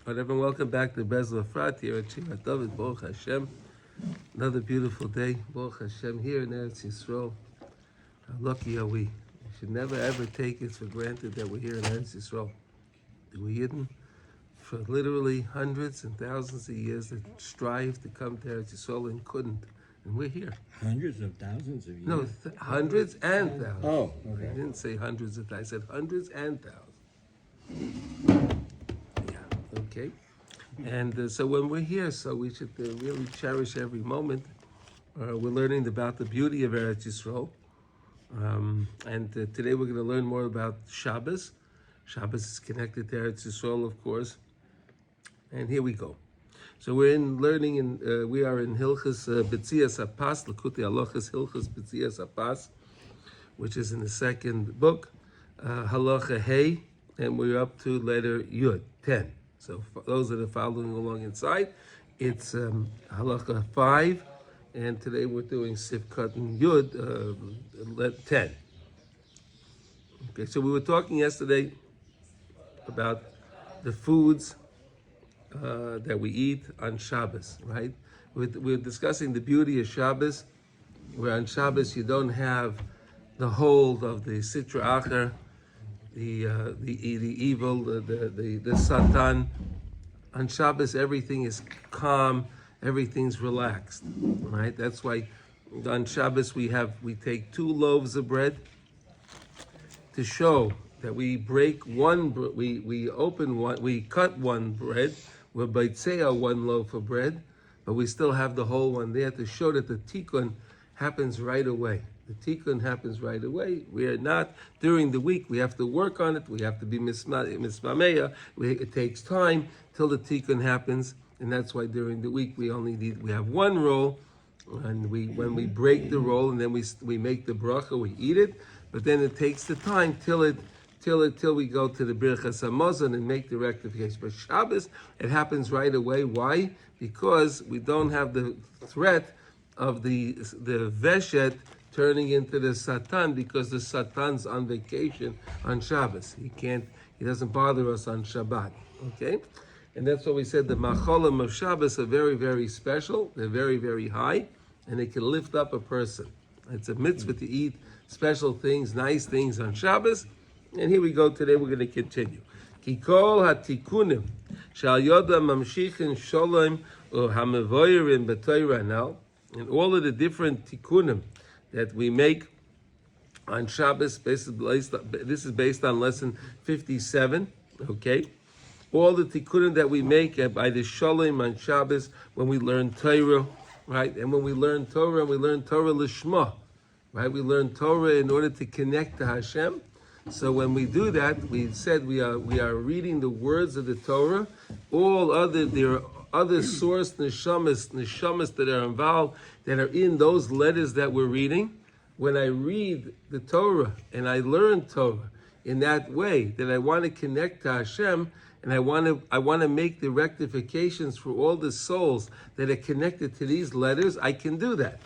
Everyone, welcome back to Breslov Efrat here at Shivat David. Baruch Hashem. Another beautiful day. Baruch Hashem here in Eretz Yisrael. How lucky are we? We should never ever take it for granted that we're here in Eretz Yisrael. We're hidden for literally hundreds and thousands of years that strive to come to Eretz Yisrael and couldn't. And we're here. Hundreds of thousands of years? No, hundreds and thousands. Oh, okay. I didn't say hundreds of thousands. I said hundreds and thousands. Okay, and so when we're here, so we should really cherish every moment. We're learning about the beauty of Eretz Yisrael, and today we're going to learn more about Shabbos. Shabbos is connected to Eretz Yisrael, of course. And here we go. So we're we are in Hilchos B'tzias Apas, Likutey Halachos Hilchos B'tzias Apas, which is in the second book, Halacha Hey, and we're up to letter Yud, 10. So for those that are following along inside, it's Halacha 5, and today we're doing Sifkat and Yud, 10. Okay, so we were talking yesterday about the foods that we eat on Shabbos, right? We're discussing the beauty of Shabbos, where on Shabbos you don't have the hold of the Sitra Achar, the evil, the Satan. On Shabbos, everything is calm, everything's relaxed, right? That's why on Shabbos we take 2 loaves of bread to show that we break one, we open one, we cut one bread, we're baalei 1 loaf of bread, but we still have the whole one there to show that the tikkun happens right away. The tikkun happens right away. We are not, during the week, we have to work on it. We have to be mismameya. It takes time till the tikkun happens. And that's why during the week, we have 1 roll. And when we break the roll and then we make the bracha, we eat it. But then it takes the time till we go to the birchas hamazon and make the rectification. But Shabbos, it happens right away. Why? Because we don't have the threat of the veshet turning into the Satan, because the Satan's on vacation on Shabbos. He doesn't bother us on Shabbat, okay? And that's why we said the macholim of Shabbos are very, very special. They're very, very high, and they can lift up a person. It's a mitzvah to eat special things, nice things on Shabbos. And here we go today, we're going to continue. Kikol hatikunim shal yoda mamshichin sholem or hamevoyerim b'Torah now, and all of the different tikkunim that we make on Shabbos, this is based on lesson 57, okay? All the tikkunim that we make by the Sheleimah on Shabbos when we learn Torah, right? And when we learn Torah lishma, right? We learn Torah in order to connect to Hashem. So when we do that, we said we are reading the words of the Torah. There are other source neshamas that are involved, that are in those letters that we're reading. When I read the Torah and I learn Torah in that way, that I want to connect to Hashem, and I want to make the rectifications for all the souls that are connected to these letters, I can do that,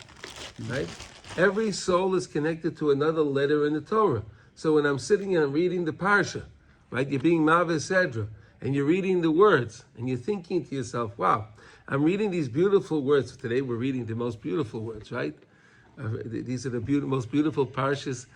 right? Every soul is connected to another letter in the Torah. So when I'm sitting and I'm reading the parsha, right, you're being Maveh Sedra, and you're reading the words, and you're thinking to yourself, wow, I'm reading these beautiful words. Today we're reading the most beautiful words, right? These are the most beautiful parshas.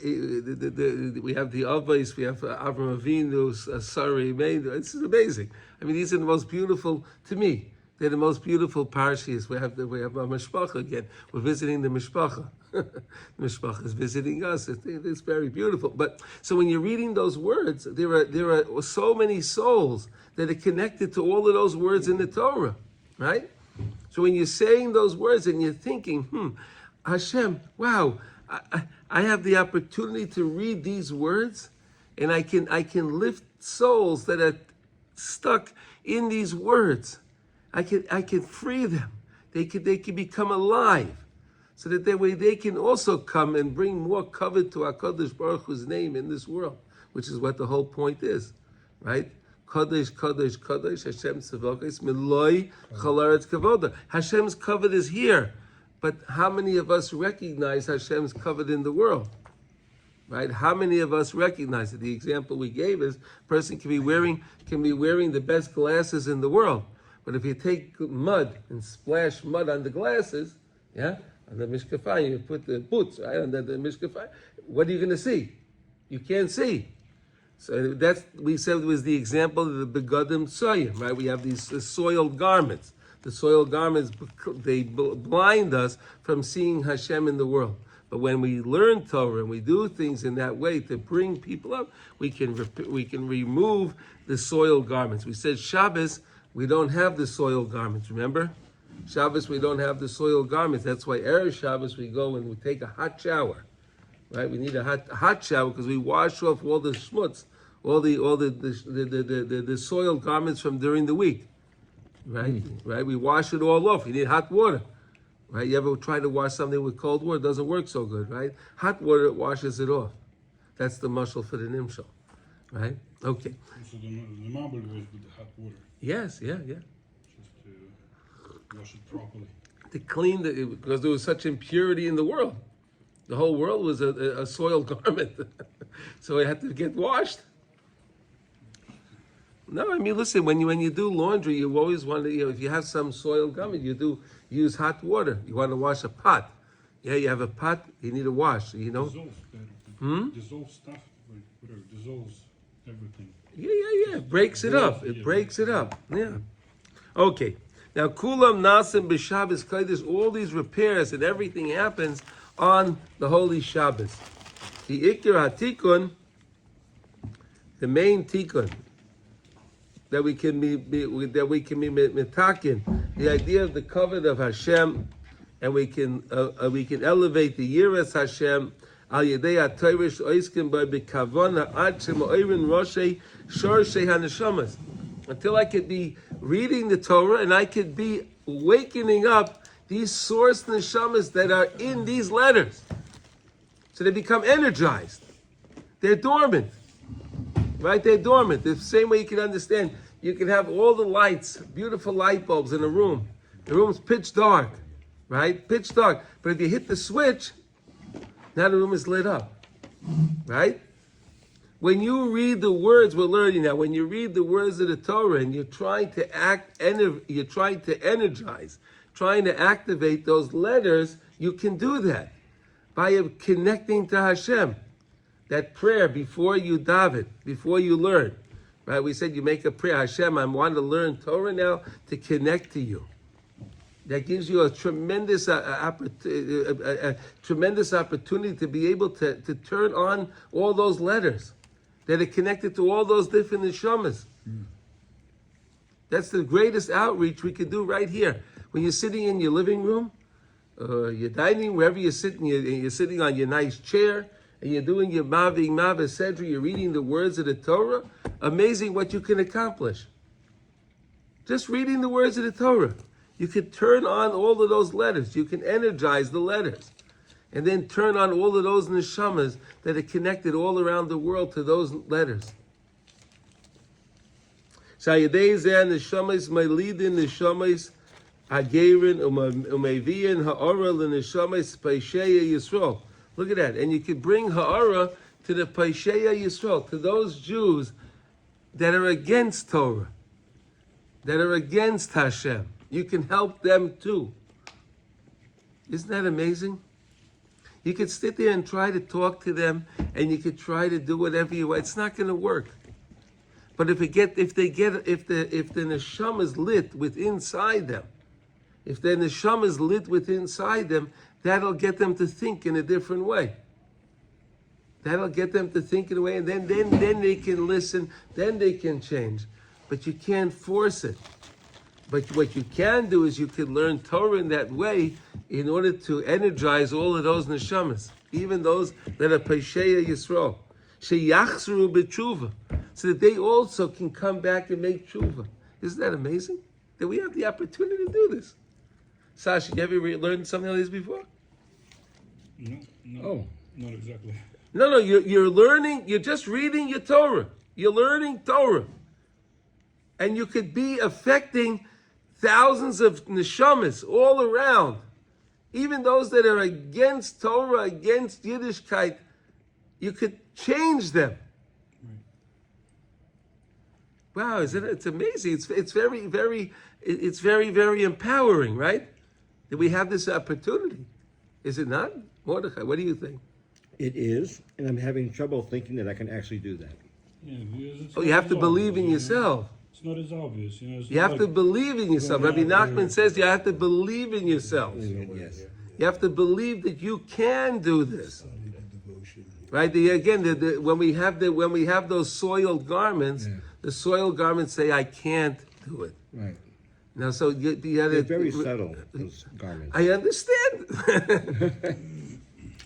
We have the Avos, we have Avram Avinu, Sarah, this is amazing. I mean, these are the most beautiful, to me, they're the most beautiful parshas. We have our mishpacha again. We're visiting the mishpacha. The mishpacha is visiting us. It's very beautiful. But so when you're reading those words, there are so many souls that are connected to all of those words in the Torah, right? So when you're saying those words and you're thinking, Hashem, wow, I have the opportunity to read these words, and I can lift souls that are stuck in these words. I can free them. They can become alive, so that that way they can also come and bring more covet to HaKadosh Baruch Hu's name in this world, which is what the whole point is, right? Kadosh, Kadosh, Kadosh, Hashem Tzavokos, Miloi Chalaretz Kavoda. Hashem's covet is here, but how many of us recognize Hashem's covet in the world? right? How many of us recognize it? The example we gave is a person can be wearing the best glasses in the world, but if you take mud and splash mud on the glasses, yeah, on the mishkafai, you put the boots right under the mishkafai, what are you going to see? You can't see. So that's, we said, was the example of the begadim soyim, right? We have these soiled garments. The soiled garments, they blind us from seeing Hashem in the world. But when we learn Torah and we do things in that way to bring people up, we can remove the soiled garments. We said Shabbos, we don't have the soiled garments, remember? Shabbos, we don't have the soiled garments. That's why Erev Shabbos, we go and we take a hot shower, right? We need a hot shower because we wash off all the schmutz, all the soiled garments from during the week, right? Right? We wash it all off. You need hot water, right? You ever try to wash something with cold water? It doesn't work so good, right? Hot water washes it off. That's the mushal for the nimshal, right? Okay. So the marble goes with the hot water. Yes, yeah. Just to wash it properly. To clean because there was such impurity in the world. The whole world was a soiled garment, so it had to get washed. No, I mean, listen, when you do laundry, you always want to, if you have some soiled garment, you do use hot water. You want to wash a pot. Yeah, you have a pot, you need to wash, Dissolves everything. Dissolves stuff, whatever, dissolves everything. Yeah. It breaks it up. It breaks it up. Yeah. Okay. Now, kulam nasim b'Shabbos kodesh. All these repairs and everything happens on the holy Shabbos. The ikar hatikun, the main tikun that we can be mitakin, the idea of the covenant of Hashem, and we can elevate the yiras Hashem. Al yedei ha'toresh oiskim by b'kavana ad shemoirin roshei shorshei hanashamas. Until I could be reading the Torah and I could be awakening up these source neshamas that are in these letters. So they become energized. They're dormant. Right? They're dormant. The same way you can understand, you can have all the lights, beautiful light bulbs in a room. The room's pitch dark. Right? Pitch dark. But if you hit the switch, now the room is lit up. Right? When you read the words, we're learning now, when you read the words of the Torah and you're trying to you're trying to energize, trying to activate those letters, you can do that by connecting to Hashem. That prayer before you daven, before you learn. Right? We said you make a prayer, Hashem, I want to learn Torah now to connect to you. That gives you a tremendous tremendous opportunity to be able to turn on all those letters that are connected to all those different neshamas. That's the greatest outreach we could do right here. When you're sitting in your living room, your dining, wherever you're sitting, you're sitting on your nice chair, and you're doing your Mavi Sedri, you're reading the words of the Torah, amazing what you can accomplish. Just reading the words of the Torah. You can turn on all of those letters. You can energize the letters. And then turn on all of those neshamas that are connected all around the world to those letters. Shayadei zeh neshamas meilidin neshamas hagerin umeviyin ha'ara l'neshamas paisheya Yisrael. Look at that. And you could bring ha'ara to the paisheya Yisrael, to those Jews that are against Torah, that are against Hashem. You can help them too. Isn't that amazing? You could sit there and try to talk to them, and you could try to do whatever you want. It's not going to work. But if the neshama is lit within inside them, if the neshama is lit within inside them, that'll get them to think in a different way. That'll get them to think in a way, and then they can listen, then they can change. But you can't force it. But what you can do is you can learn Torah in that way in order to energize all of those neshamas, even those that are Pesheya Yisrael, sheyachzru b'tshuva, so that they also can come back and make tshuva. Isn't that amazing? That we have the opportunity to do this. Sasha, you ever learned something like this before? No, not exactly. No, you're learning, you're just reading your Torah. You're learning Torah. And you could be affecting thousands of neshamas all around. Even those that are against Torah, against Yiddishkeit, you could change them. Wow, isn't it? It's amazing. It's very, very empowering, right? That we have this opportunity. Is it not? Mordechai, what do you think? It is, and I'm having trouble thinking that I can actually do that. Yeah, because it's Oh, not you have as to believe in obvious, you know? yourself. It's not as obvious, you know. It's You not have to like believe in yourself. going Rabbi out Nachman there. says you have to believe in yourself. Yes. You have to believe that you can do this. Right? When we have those soiled garments, the soiled garments say, "I can't do it." Right. Now, so you They're very subtle, those garments. I understand.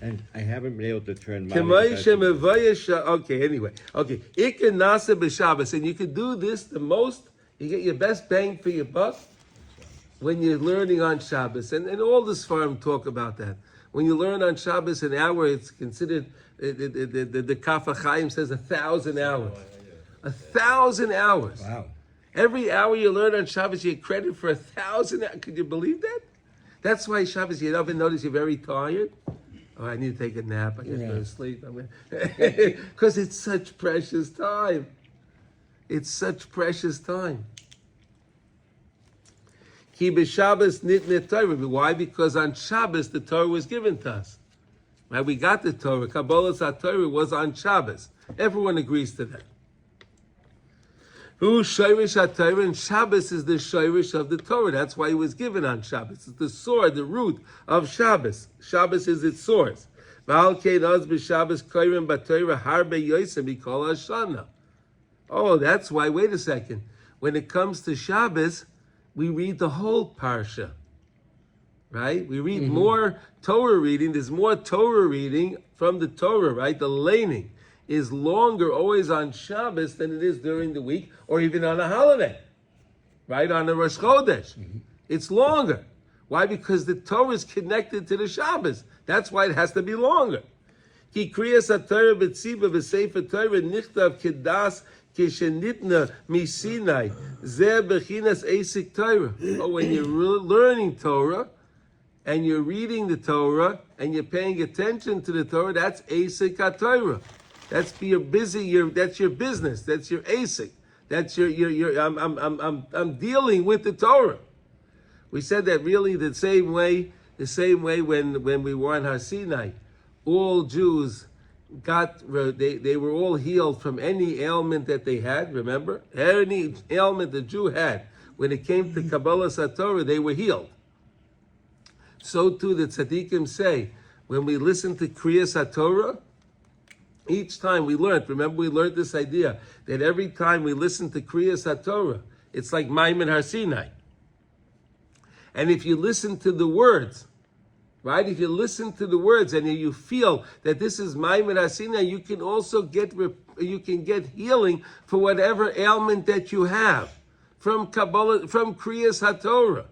And I haven't been able to turn my Okay, anyway. Okay. Ikanasa b'Shabbos. And you can do this the most, you get your best bang for your buck when you're learning on Shabbos. And all the Sfarim talk about that. When you learn on Shabbos an hour, it's considered, the Kaf HaChaim says 1,000 hours. 1,000 hours. Wow. Every hour you learn on Shabbos, you get credit for 1,000 hours. Could you believe that? That's why Shabbos, you ever notice you're very tired? Oh, I need to take a nap. I got to go to sleep. Because it's such precious time. It's such precious time. Ki b'Shabbos nitne Torah. Why? Because on Shabbos the Torah was given to us. Right? We got the Torah. Kabbalas HaTorah was on Shabbos. Everyone agrees to that. Who Shirish HaTorah, and Shabbos is the Shirish of the Torah. That's why it was given on Shabbos. It's the sword, the root of Shabbos. Shabbos is its source. Oh, that's why. Wait a second. When it comes to Shabbos, we read the whole parsha. Right? We read more Torah reading. There's more Torah reading from the Torah, right? The laning is longer always on Shabbos than it is during the week or even on a holiday, right? On a Rosh Chodesh. It's longer. Why? Because the Torah is connected to the Shabbos. That's why it has to be longer. Ki kriyas ha-Torah b'tziva b'sefer Torah nichtav kedas kishenitna misinai zeh bechinas esik Torah. Oh, when you're learning Torah and you're reading the Torah and you're paying attention to the Torah, that's esik ha-Torah. That's your that's your business. That's your asik. That's I'm dealing with the Torah. We said that really the same way when we were on Har Sinai, all Jews they were all healed from any ailment that they had. Remember, any ailment the Jew had, when it came to Kabbalas HaTorah, they were healed. So too the tzaddikim say, when we listen to Kriyas HaTorah, each time we learned this idea that every time we listen to Kriyas HaTorah, it's like Maimon Har Sinai. And if you listen to the words, right? If you listen to the words and you feel that this is Maimon Har Sinai, you can also get healing for whatever ailment that you have from Kabbalah, from Kriyas HaTorah.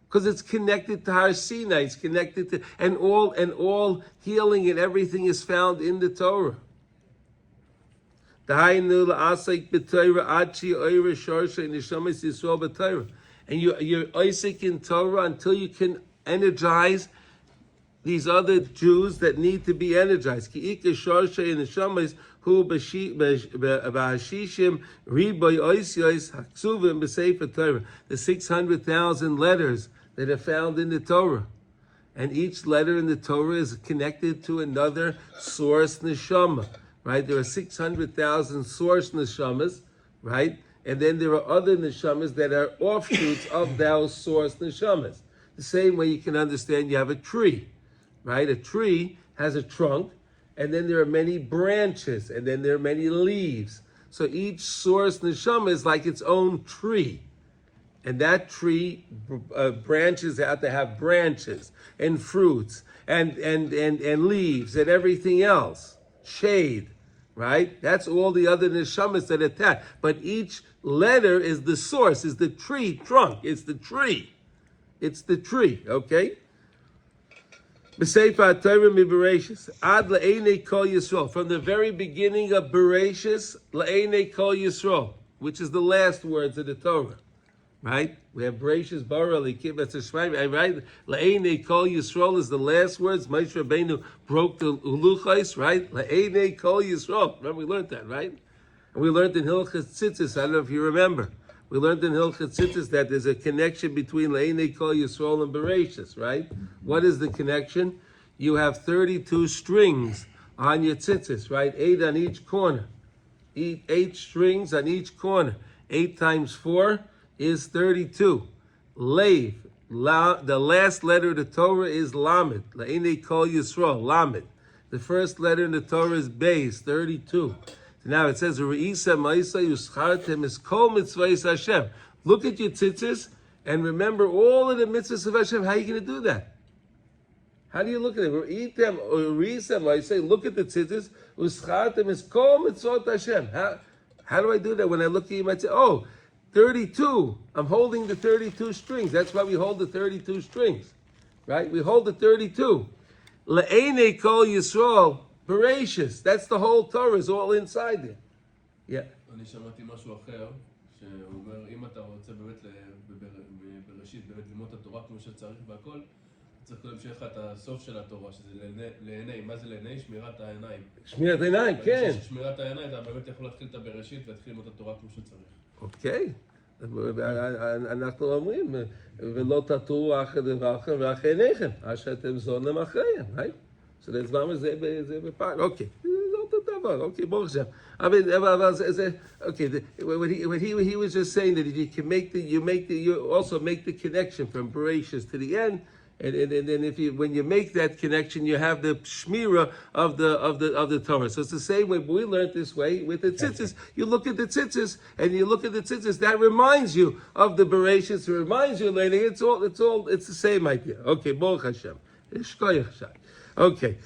Because it's connected to Har Sinai, it's connected to, and all healing and everything is found in the Torah. And you're Isaac in Torah until you can energize these other Jews that need to be energized. The 600,000 letters that are found in the Torah. And each letter in the Torah is connected to another source neshama, right? There are 600,000 source neshamas, right? And then there are other neshamas that are offshoots of those source neshamas. The same way you can understand you have a tree, right? A tree has a trunk, and then there are many branches, and then there are many leaves. So each source neshama is like its own tree. And that tree branches have to have branches and fruits and leaves and everything else. Shade, right? That's all the other neshamas that attach. But each letter is the source, is the tree trunk. It's the tree. It's the tree, okay? B'sefer HaTorah mi-Bereshis ad la'einei kol Yisrael. From the very beginning of Bereshis, la'einei kol Yisrael, which is the last words of the Torah. right? We have Bereshis bara likibetz Shemaim, right? Le'enei kol Yisrael is the last words. Moshe Rabbeinu broke the uluchos, right? Le'enei kol Yisrael. Remember we learned that, right? And we learned in Hilchos Tzitzis. I don't know if you remember. We learned in Hilchos Tzitzis that there's a connection between Le'enei kol Yisrael and Bereshis, right? What is the connection? You have 32 strings on your tzitzis, right? 8 on each corner. 8 strings on each corner. 8 times 4 is 32. Leiv, the last letter of the Torah is Lamed. Le'enei kol Yisrael, Lamed. The first letter in the Torah is Beis, 32. Now it says, Re'isa ma'isa yuschartem is kol mitzvahs Hashem. Look at your tzitzis and remember all of the mitzvahs of Hashem. How are you going to do that? How do you look at it? Re'item or Re'isa ma'isa, look at the tzitzis, uschartem is kol mitzvot Hashem. How do I do that when I look at you? I might say, 32. I'm holding the 32 strings. That's why we hold the 32 strings, right? We hold the 32. Le'enei kol Yisrael, Bereshis. That's the whole Torah is all inside there. Yeah. אני שמעתי משהו אחר, שהוא אומר, אם אתה רוצה באמת בראשית, באמת ללמוד את התורה כמו שצריך והכל, צריך קודם שיהיה לך את הסוף של התורה, שזה לעיני. מה זה לעיני? שמירת העיניים. שמירת העיניים, כן. שמירת העיניים, אתה באמת יכול להתחיל את הבראשית ולהתחיל ללמוד את התורה כמו שצריך. אוקיי. אנחנו אומרים, ולא תטורו אחר דברכם ואחרי עיניכם, אשר אתם זונם אחריהם, right? So that's מה זה בפעם, אוקיי. זה אותו דבר, אוקיי, ברוך השם. אבל זה, okay, what he was just saying that you can you also make the connection from Bereshis to the end, and then when you make that connection, you have the shmira of the Torah. So it's the same way we learned this way with the tzitzis. You look at the tzitzis, and you look at the tzitzis. That reminds you of the Bereshis. It reminds you later. It's the same idea. Okay, Baruch Hashem. Okay.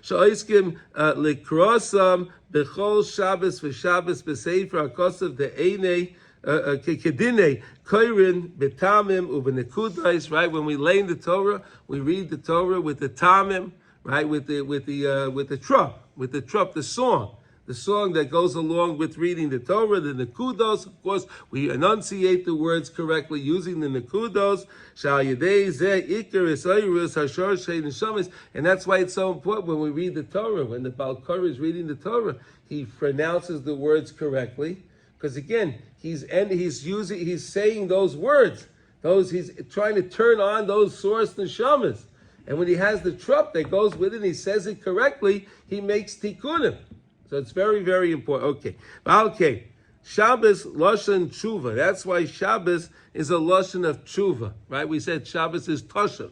Sha'iskim likrosam bechol Shabbos v'Shabbos b'sefer hakosav de'enei kedinei koirin betamim ubenekudais. Right, when we lay in the Torah, we read the Torah with the tamim, right, with the trup, the song. The song that goes along with reading the Torah, the nekudos. Of course, we enunciate the words correctly using the nekudos. And that's why it's so important when we read the Torah. When the baalei is reading the Torah, he pronounces the words correctly, because again, he's saying those words. He's trying to turn on those source neshamas. And when he has the trup that goes with it, he says it correctly. He makes tikkunim. So it's very, very important. Okay. Shabbos, Lashon Tshuva. That's why Shabbos is a Lashon of Tshuva, right? We said Shabbos is Toshav,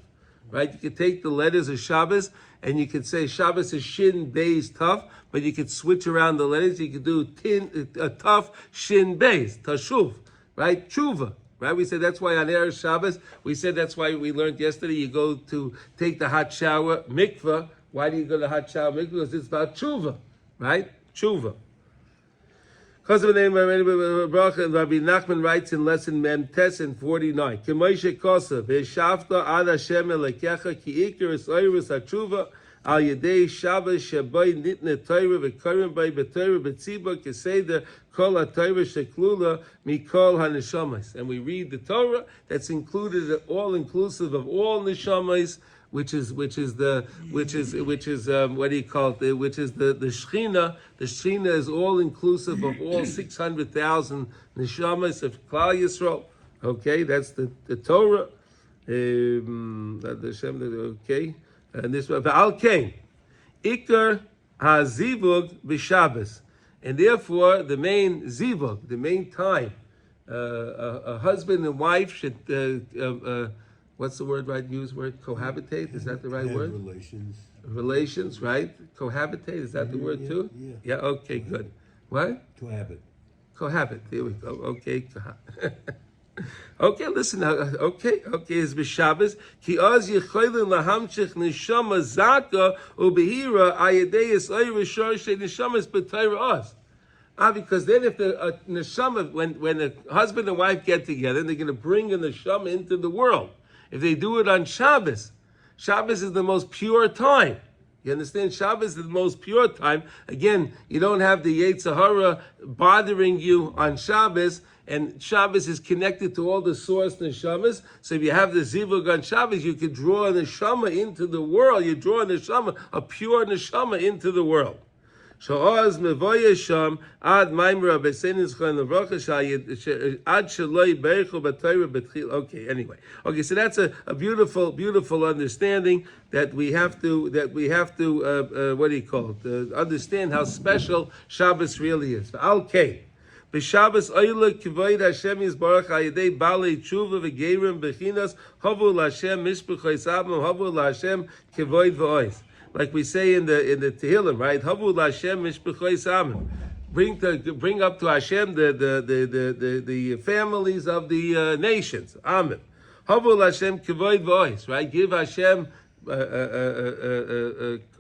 right? You could take the letters of Shabbos and you could say Shabbos is Shin, Beis, Taf, but you could switch around the letters. You could do Taf, Shin, Beis, Tashuv, right? Tshuva. Right? We said that's why on Erev Shabbos, we said that's why we learned yesterday, you go to take the hot shower, mikvah. Why do you go to the hot shower, mikvah? Because it's about Tshuva. Right? Tshuva. Because of the name of Rabbi Nachman writes in lesson Mem Tes and 49. K'moshe kosav, v'shavta ad Hashem elekecha ki ikar es oirus hatshuva al yedei Shabbos shebay nitne Torah v'korim bay b'Torah b'tziba keseder kol haTorah sheklula mikol haneshamas. And we read the Torah that's included, all inclusive of all neshamas, which is what do you call it? Which is the Shechina. The Shechina is all inclusive of all 600,000 neshamas of Klal Yisrael. Okay, that's the Torah. Okay, and this one. Al Kain, Ikar HaZivug b'Shabbos, and therefore the main zivug, the main time, a husband and wife should. What's the word right? Use word cohabitate. Is that the right word? Relations. Relations, right? Cohabitate. Is that the word too? Yeah. Okay. Good. What? Cohabit. Cohabit. There we go. Okay. Okay. Listen now. Okay. Is b'Shabbos ki az yecholin lahamshich neshama zaka ubehira ayedei esayir shor she neshamas b'Torah oz. Because then if the neshama, when a husband and wife get together, they're going to bring a neshama into the world. If they do it on Shabbos, Shabbos is the most pure time. You understand? Shabbos is the most pure time. Again, you don't have the Yetzer Hara bothering you on Shabbos, and Shabbos is connected to all the source neshamas. So if you have the zivug on Shabbos, you can draw a neshama into the world. You draw a neshama, a pure neshama, into the world. Sha'oz mevoyesham ad maimra besenis chan levracha ad shaloi beichu b'Torah b'tchil. Okay, anyway. Okay, so that's a beautiful, beautiful understanding that we have to what do you call it? Understand how special Shabbos really is. Okay. B'Shabbos oila kivod Hashem yisbarach ayidei baalei teshuva v'geirim bechinas havu l'Hashem mishpachos avim havu l'Hashem kivod v'ois. Like we say in the Tehillim, right? Havu l'Hashem mishpachos avim. Bring up to Hashem the families of the nations. Amen. Havu l'Hashem kivod v'ois. Right? Give Hashem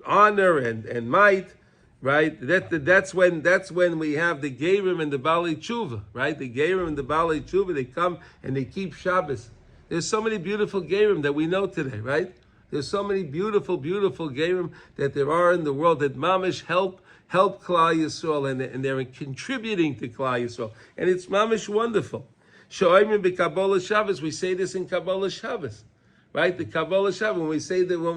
honor and might. Right, that's when we have the Gerim and the baalei teshuva, right? The Gerim and the baalei teshuva, they come and they keep Shabbos. There's so many beautiful Gerim that we know today, right? There's so many beautiful, beautiful Gerim that there are in the world that mamish help Klal Yisrael, and they're contributing to Klal Yisrael, and it's mamish wonderful. Sho'ayim b'Kabbalah Shabbos, we say this in Kabbalah Shabbos. Right, the Kabbalah Shabbos. When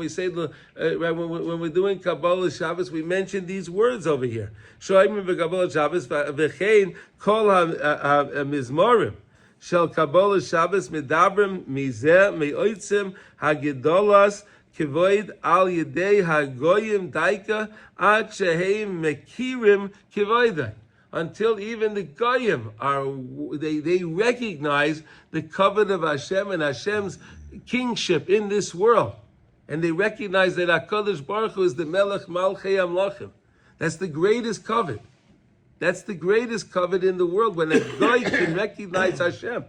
we're doing Kabbalah Shabbos, we mention these words over here. Sho'ayim b'Kabbalah Shabbos v'chein kol ha-mizmorim shel Kabbalah Shabbos medabrim mizeh me'oitzim hagedolas kivod al yedei hagoyim daika ad shehem mekirim kivodai. Until even the goyim they recognize the covenant of Hashem and Hashem's kingship in this world, and they recognize that HaKadosh Baruch Hu is the Melech Malchei Amlachim. That's the greatest covet. That's the greatest covet in the world, when a guy can recognize Hashem.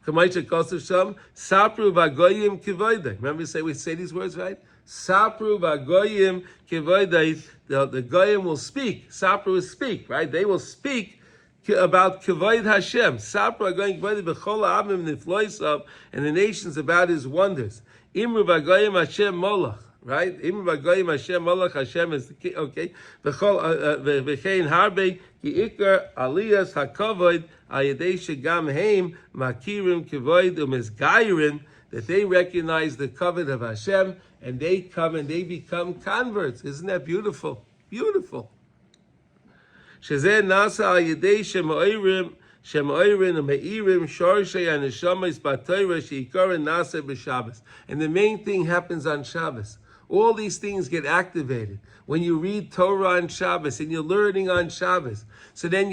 Remember we say these words, right? Sapru v'agoyim kivoidai. The goyim will speak. Sapru will speak, right? They will speak about Kavod Hashem. Sapra going b'chol ha'amim nifloisav, and the nations about His wonders. Imru v'agoyim Hashem molach, right? Imru v'agoyim Hashem molach. Hashem is the king. Okay. B'chol v'chein harbe ki ikar aliyas hakavod ayedei shegam heim makirim kavod umizgairin, that they recognize the covenant of Hashem, and they come and they become converts. Isn't that beautiful? Beautiful. Shezeh nasa al yedei shemoirim umeirim shorshei haneshamas b'Torah sheikara nasa b'Shabbos. And the main thing happens on Shabbos. All these things get activated when you read Torah on Shabbos and you're learning on Shabbos. So then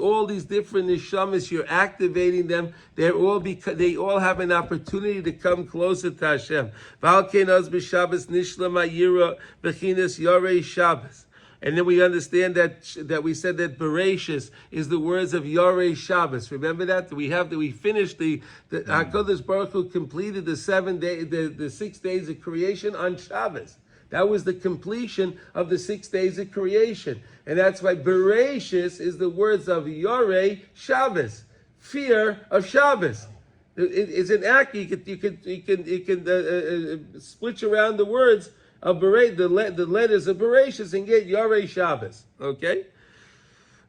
all these different neshamas, you're activating them. They all have an opportunity to come closer to Hashem. V'alkein az b'Shabbos nishlam ha'yira b'chinas yorei Shabbos. And then we understand that we said that Bereshis is the words of Yorei Shabbos. Remember that? We finished the HaKadosh Baruch Hu completed the 6 days of creation on Shabbos. That was the completion of the 6 days of creation. And that's why Bereshis is the words of Yorei Shabbos. Fear of Shabbos. It's an act. You can switch around the words of the letters of Bereshis and get Yorei Shabbos. Okay?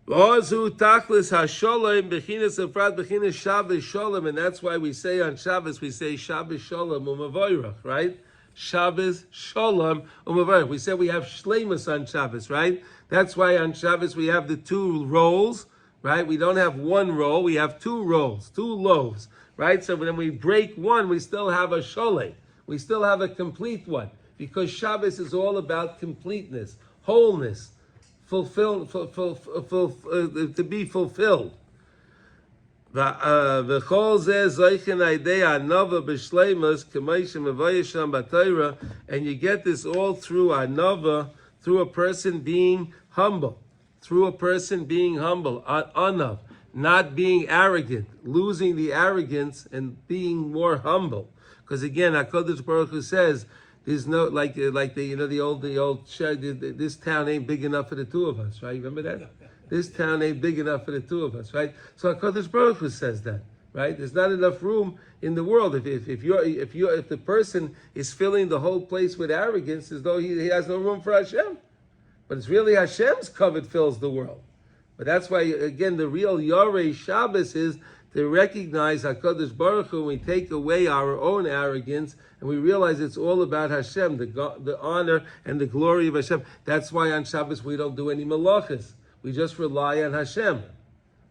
Ozu tachlis hasholem bechinas efrat bechinas Shabbos sholem, and that's why we say on Shabbos Shabbos sholem umavoyrach, right? Shabbos sholem umavoyrach. We said we have Sheleimah on Shabbos, right? That's why on Shabbos we have the 2 rolls, right? We don't have 1 roll, we have 2 rolls, 2 loaves, right? So when we break one, we still have a sholem. We still have a complete one. Because Shabbos is all about completeness, wholeness, to be fulfilled. And you get this all through anava, through a person being humble, anav, not being arrogant, losing the arrogance and being more humble. Because again, HaKadosh Baruch Hu says, there's no the old this town ain't big enough for the 2 of us, right? Remember that? This town ain't big enough for the 2 of us, right? So HaKadosh Baruch Hu says that. right? There's not enough room in the world. If the person is filling the whole place with arrogance, as though he has no room for Hashem, but it's really Hashem's covet fills the world. But that's why, again, the real Yorei Shabbos is to recognize HaKadosh Baruch Hu, when we take away our own arrogance and we realize it's all about Hashem, the honor and the glory of Hashem. That's why on Shabbos we don't do any malachas. We just rely on Hashem.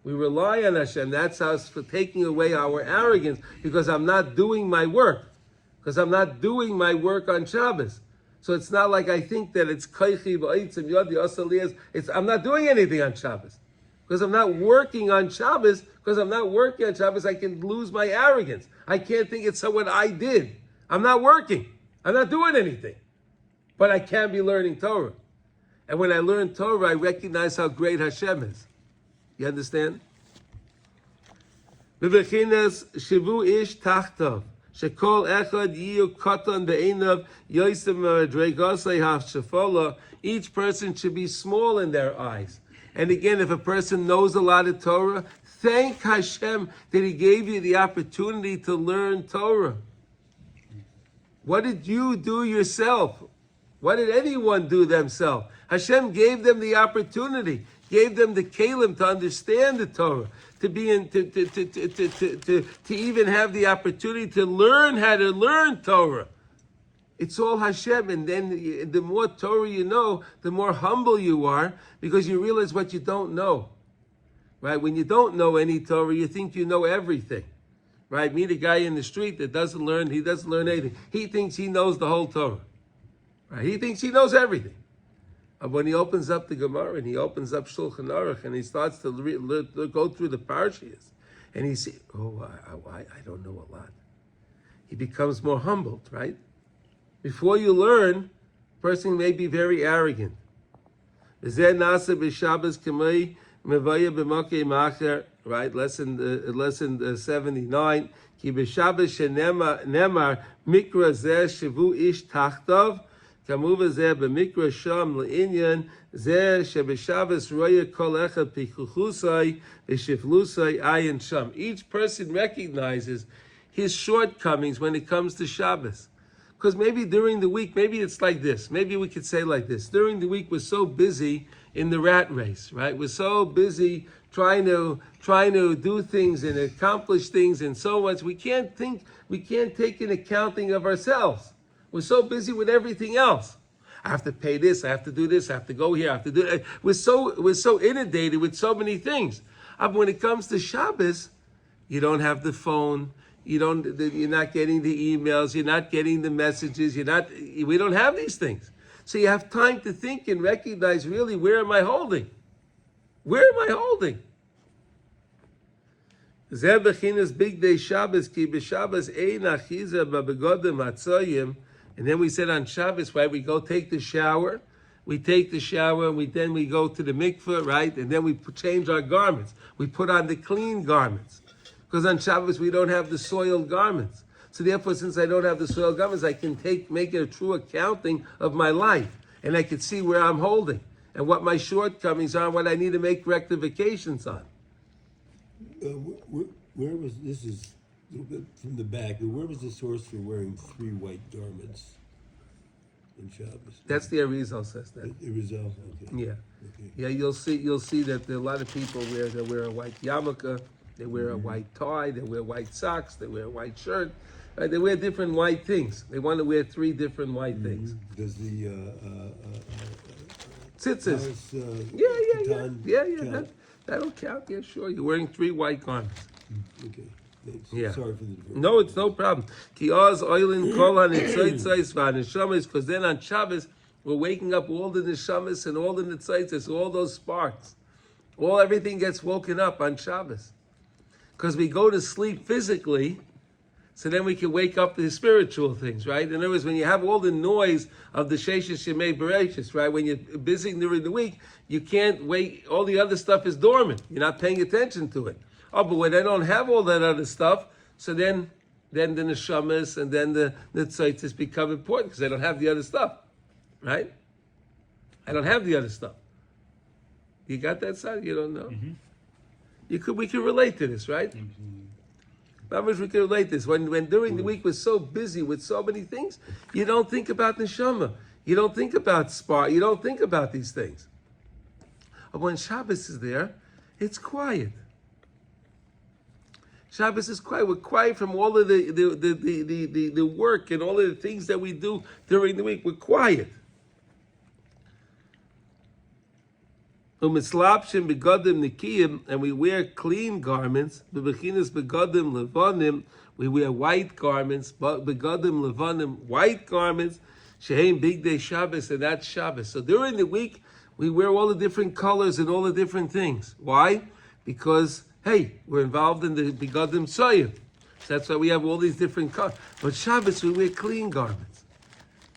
We rely on Hashem. That's us for taking away our arrogance, because I'm not doing my work. Because I'm not doing my work on Shabbos. So it's not like I think that it's kaichi v'aitzim yodi asaliyas. I'm not doing anything on Shabbos. Because I'm not working on Shabbos. Because I'm not working on Shabbos, I can lose my arrogance. I can't think it's what I did. I'm not working. I'm not doing anything. But I can be learning Torah. And when I learn Torah, I recognize how great Hashem is. You understand? B'bechinas shivu ish tachtav. Shekol echad yiyu katan be'einav yosem madregasei hafshafola. Each person should be small in their eyes. And again, if a person knows a lot of Torah, thank Hashem that He gave you the opportunity to learn Torah. What did you do yourself? What did anyone do themselves? Hashem gave them the opportunity, gave them the kelim to understand the Torah, to be in, to even have the opportunity to learn how to learn Torah. It's all Hashem, and then the more Torah you know, the more humble you are, because you realize what you don't know. Right? When you don't know any Torah, you think you know everything. Right? Meet a guy in the street that doesn't learn anything. He thinks he knows the whole Torah. Right? He thinks he knows everything. But when he opens up the Gemara and he opens up Shulchan Aruch and he starts to go through the parshas, and he sees, I don't know a lot. He becomes more humbled, right? Before you learn, a person may be very arrogant. Right? Lesson 79. Ki b'Shabbos nemar mikra zeh shivu ish tachtav kamuva zeh b'mikra sham le'inyan zeh sheb'Shabbos roya kol echad pikuchusai v'shiflusai ayin sham. Each person recognizes his shortcomings when it comes to Shabbos. Because maybe during the week, maybe it's like this. Maybe we could say like this. During the week, we're so busy in the rat race, right? We're so busy trying to do things and accomplish things and so much. We can't take an accounting of ourselves. We're so busy with everything else. I have to pay this, I have to do this, I have to go here, I have to do it. We're so inundated with so many things. But when it comes to Shabbos, you don't have the phone. You're not getting the emails. You're not getting the messages. We don't have these things. So you have time to think and recognize, really, where am I holding? Where am I holding? Zeh bechinas big day Shabbos, ki b'Shabbos ein achiza b'begodim hatzoyim. And then we said on Shabbos, right, we go take the shower. We take the shower, and then we go to the mikveh, right? And then we change our garments. We put on the clean garments. Because on Shabbos we don't have the soiled garments. So therefore, since I don't have the soiled garments, I can make a true accounting of my life. And I can see where I'm holding and what my shortcomings are and what I need to make rectifications on. Where was, this is a little bit from the back, but where was the source for wearing 3 white garments in Shabbos? That's the Arizal says that. The Arizal, okay. Yeah. Okay. Yeah, you'll see that there are a lot of people wear a white yarmulke, they wear a white tie, they wear white socks, they wear a white shirt. Right? They wear different white things. They want to wear 3 different white things. Does the Tzitzis. Yeah. That'll count. Yeah, sure. You're wearing 3 white garments. Okay, thanks. Yeah. Sorry for the diversion. No, it's no problem. Because then on Shabbos, we're waking up all the neshamas and all the nitzaitzis, all those sparks. Everything gets woken up on Shabbos. Because we go to sleep physically, so then we can wake up the spiritual things, right? In other words, when you have all the noise of the Sheshes Shemei Bereshis, right? When you're busy during the week, you can't wake, all the other stuff is dormant. You're not paying attention to it. Oh, but when I don't have all that other stuff, so then the neshamas and then the tzaitzis become important because I don't have the other stuff, right? I don't have the other stuff. You got that side? You don't know? Mm-hmm. We could relate to this, right? Mamish, we can relate this. When during the week we're so busy with so many things, you don't think about neshama. You don't think about spark. You don't think about these things. But when Shabbos is there, it's quiet. Shabbos is quiet. We're quiet from all of the work and all of the things that we do during the week. We're quiet. Umislapshim begadim nikiyim, and we wear clean garments. Bebechinas begadim levanim, we wear white garments. Begadim levanim, white garments. Sheheim big day Shabbos, and that's Shabbos. So during the week, we wear all the different colors and all the different things. Why? Because hey, we're involved in the begadim soyim. So that's why we have all these different colors. But Shabbos, we wear clean garments.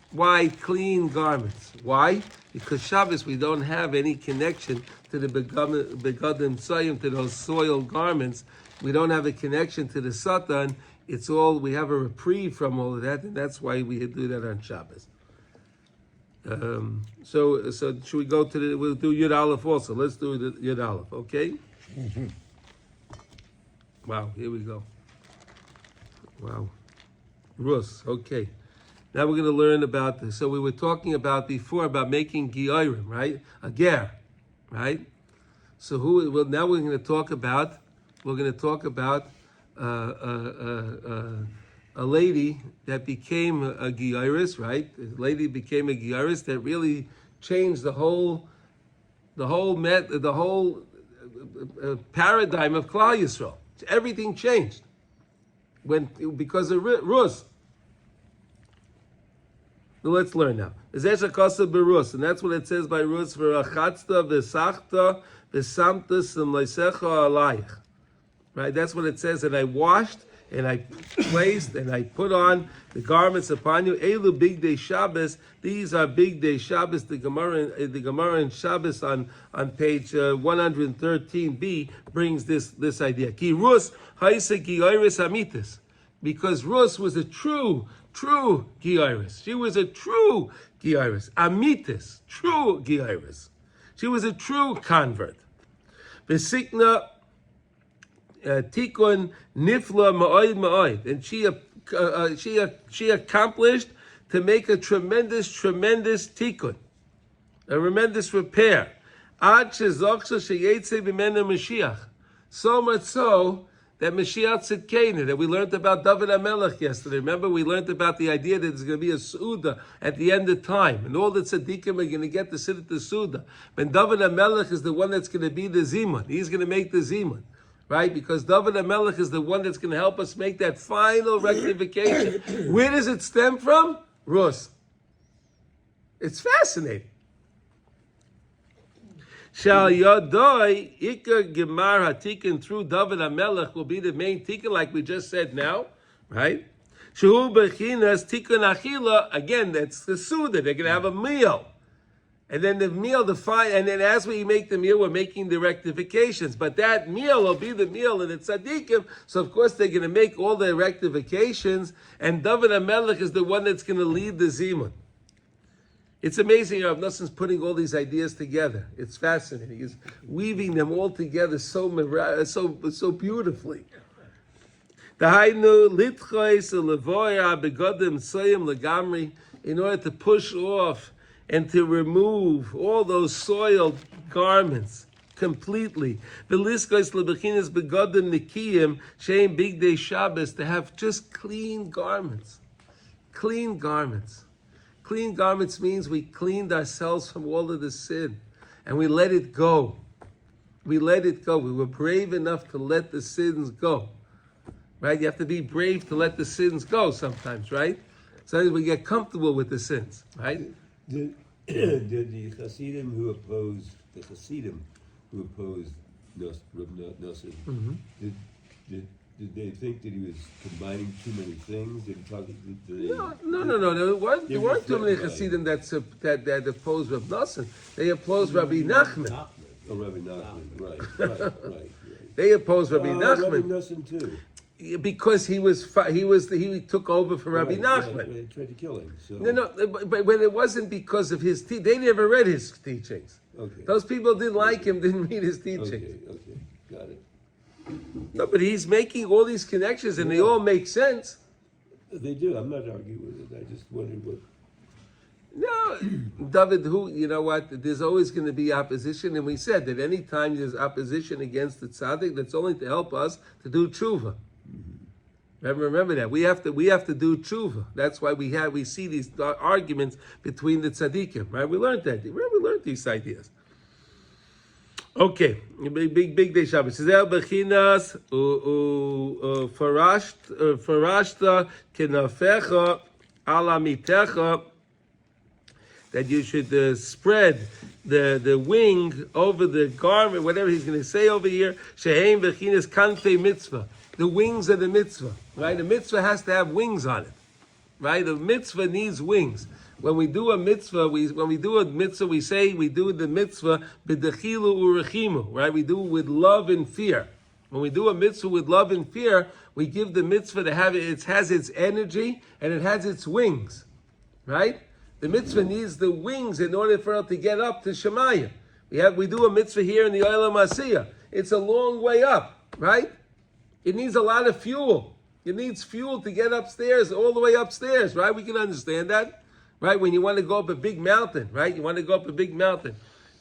White, clean garments. Why? Because Shabbos, we don't have any connection to the begadim soyim, to those soiled garments. We don't have a connection to the Satan. It's all, we have a reprieve from all of that, and that's why we do that on Shabbos. So should we go to we'll do Yud Aleph also. Let's do the Yud Aleph, okay? Mm-hmm. Wow, here we go. Wow. Rus, okay. Now we're going to learn about this. So we were talking about before about making giyorim, right? A ger, right? So now we're going to talk about a lady that became a giyoris, right? A lady became a giyoris that really changed the whole paradigm of Klal Yisrael. Everything changed because of Rus. Let's learn now. And that's what it says by Ruth. Right? That's what it says. And I washed, and I placed, and I put on the garments upon you. Elu big day Shabbos. These are big day Shabbos. The Gemara in Shabbos on page 113b brings this idea. Ki Rus haisa giyoris amitis, because Rus was a true giyoris. She was a true giyoris. Amitis, true giyoris. She was a true convert. V'sikna tikun nifla ma'oid ma'oid, and she accomplished to make a tremendous tikun, a tremendous repair. Ad shezochsha sheyetze b'mena Mashiach. So much so that Mashiach Tzidkenu, that we learned about David HaMelech yesterday. Remember, we learned about the idea that there's going to be a Suda at the end of time, and all the tzaddikim are going to get to sit at the Suda. But David HaMelech is the one that's going to be the Zimun. He's going to make the Zimun, right? Because David HaMelech is the one that's going to help us make that final rectification. Where does it stem from? Rus. It's fascinating. Shal Yodoi Ikar Gemar HaTikkun through David HaMelech will be the main tikkun, like we just said now, right? Shehu Bechinas Tikkun Achila, again, that's the Suda. They're going to have a meal. And then the meal, and then as we make the meal, we're making the rectifications. But that meal will be the meal in the tzaddikim. So of course they're going to make all the rectifications, and David HaMelech is the one that's going to lead the Zimun. It's amazing how Noson's putting all these ideas together. It's fascinating. He's weaving them all together so beautifully. In order to push off and to remove all those soiled garments completely. To have just clean garments. Clean garments. Clean garments means we cleaned ourselves from all of the sin, and we let it go. We let it go. We were brave enough to let the sins go. Right? You have to be brave to let the sins go sometimes, right? Sometimes we get comfortable with the sins, right? Did the Hasidim who opposed Nosson, did they think that he was combining too many things? Did he talk? No. There weren't too many Hasidim that opposed Rav Nosson. They opposed Rabbi Nachman. Oh, Rabbi Nachman, right. They opposed Rabbi Nachman. Rabbi Nosson too. Because he took over for Rabbi Nachman. They tried to kill him. So. No, but when it wasn't because of his they never read his teachings. Okay. Those people didn't like him, didn't read his teachings. Okay, got it. No, but he's making all these connections, and they all make sense. They do. I'm not arguing with it. I just wondered what. No, David, you know what? There's always going to be opposition, and we said that any time there's opposition against the tzaddik, that's only to help us to do tshuva. Remember that we have to do tshuva. That's why we see these arguments between the tzaddikim, right? We learned that. We learned these ideas. Okay, big day Shabbos. Zeh bechinas farashta kenafecha ala mitecha. That you should spread the wing over the garment, whatever he's going to say over here. Sheheim bechinas kanfei mitzvah. The wings of the mitzvah, right? The mitzvah has to have wings on it, right? The mitzvah needs wings. When we do a mitzvah, we say we do the mitzvah b'dechilu urechimu, right? We do it with love and fear. When we do a mitzvah with love and fear, we give the mitzvah to have it has its energy and it has its wings, right? The mitzvah needs the wings in order for it to get up to Shemayim. We do a mitzvah here in the Olam Asiyah. It's a long way up, right? It needs a lot of fuel. It needs fuel to get upstairs, all the way upstairs, right? We can understand that, right? When you want to go up a big mountain, right? You want to go up a big mountain,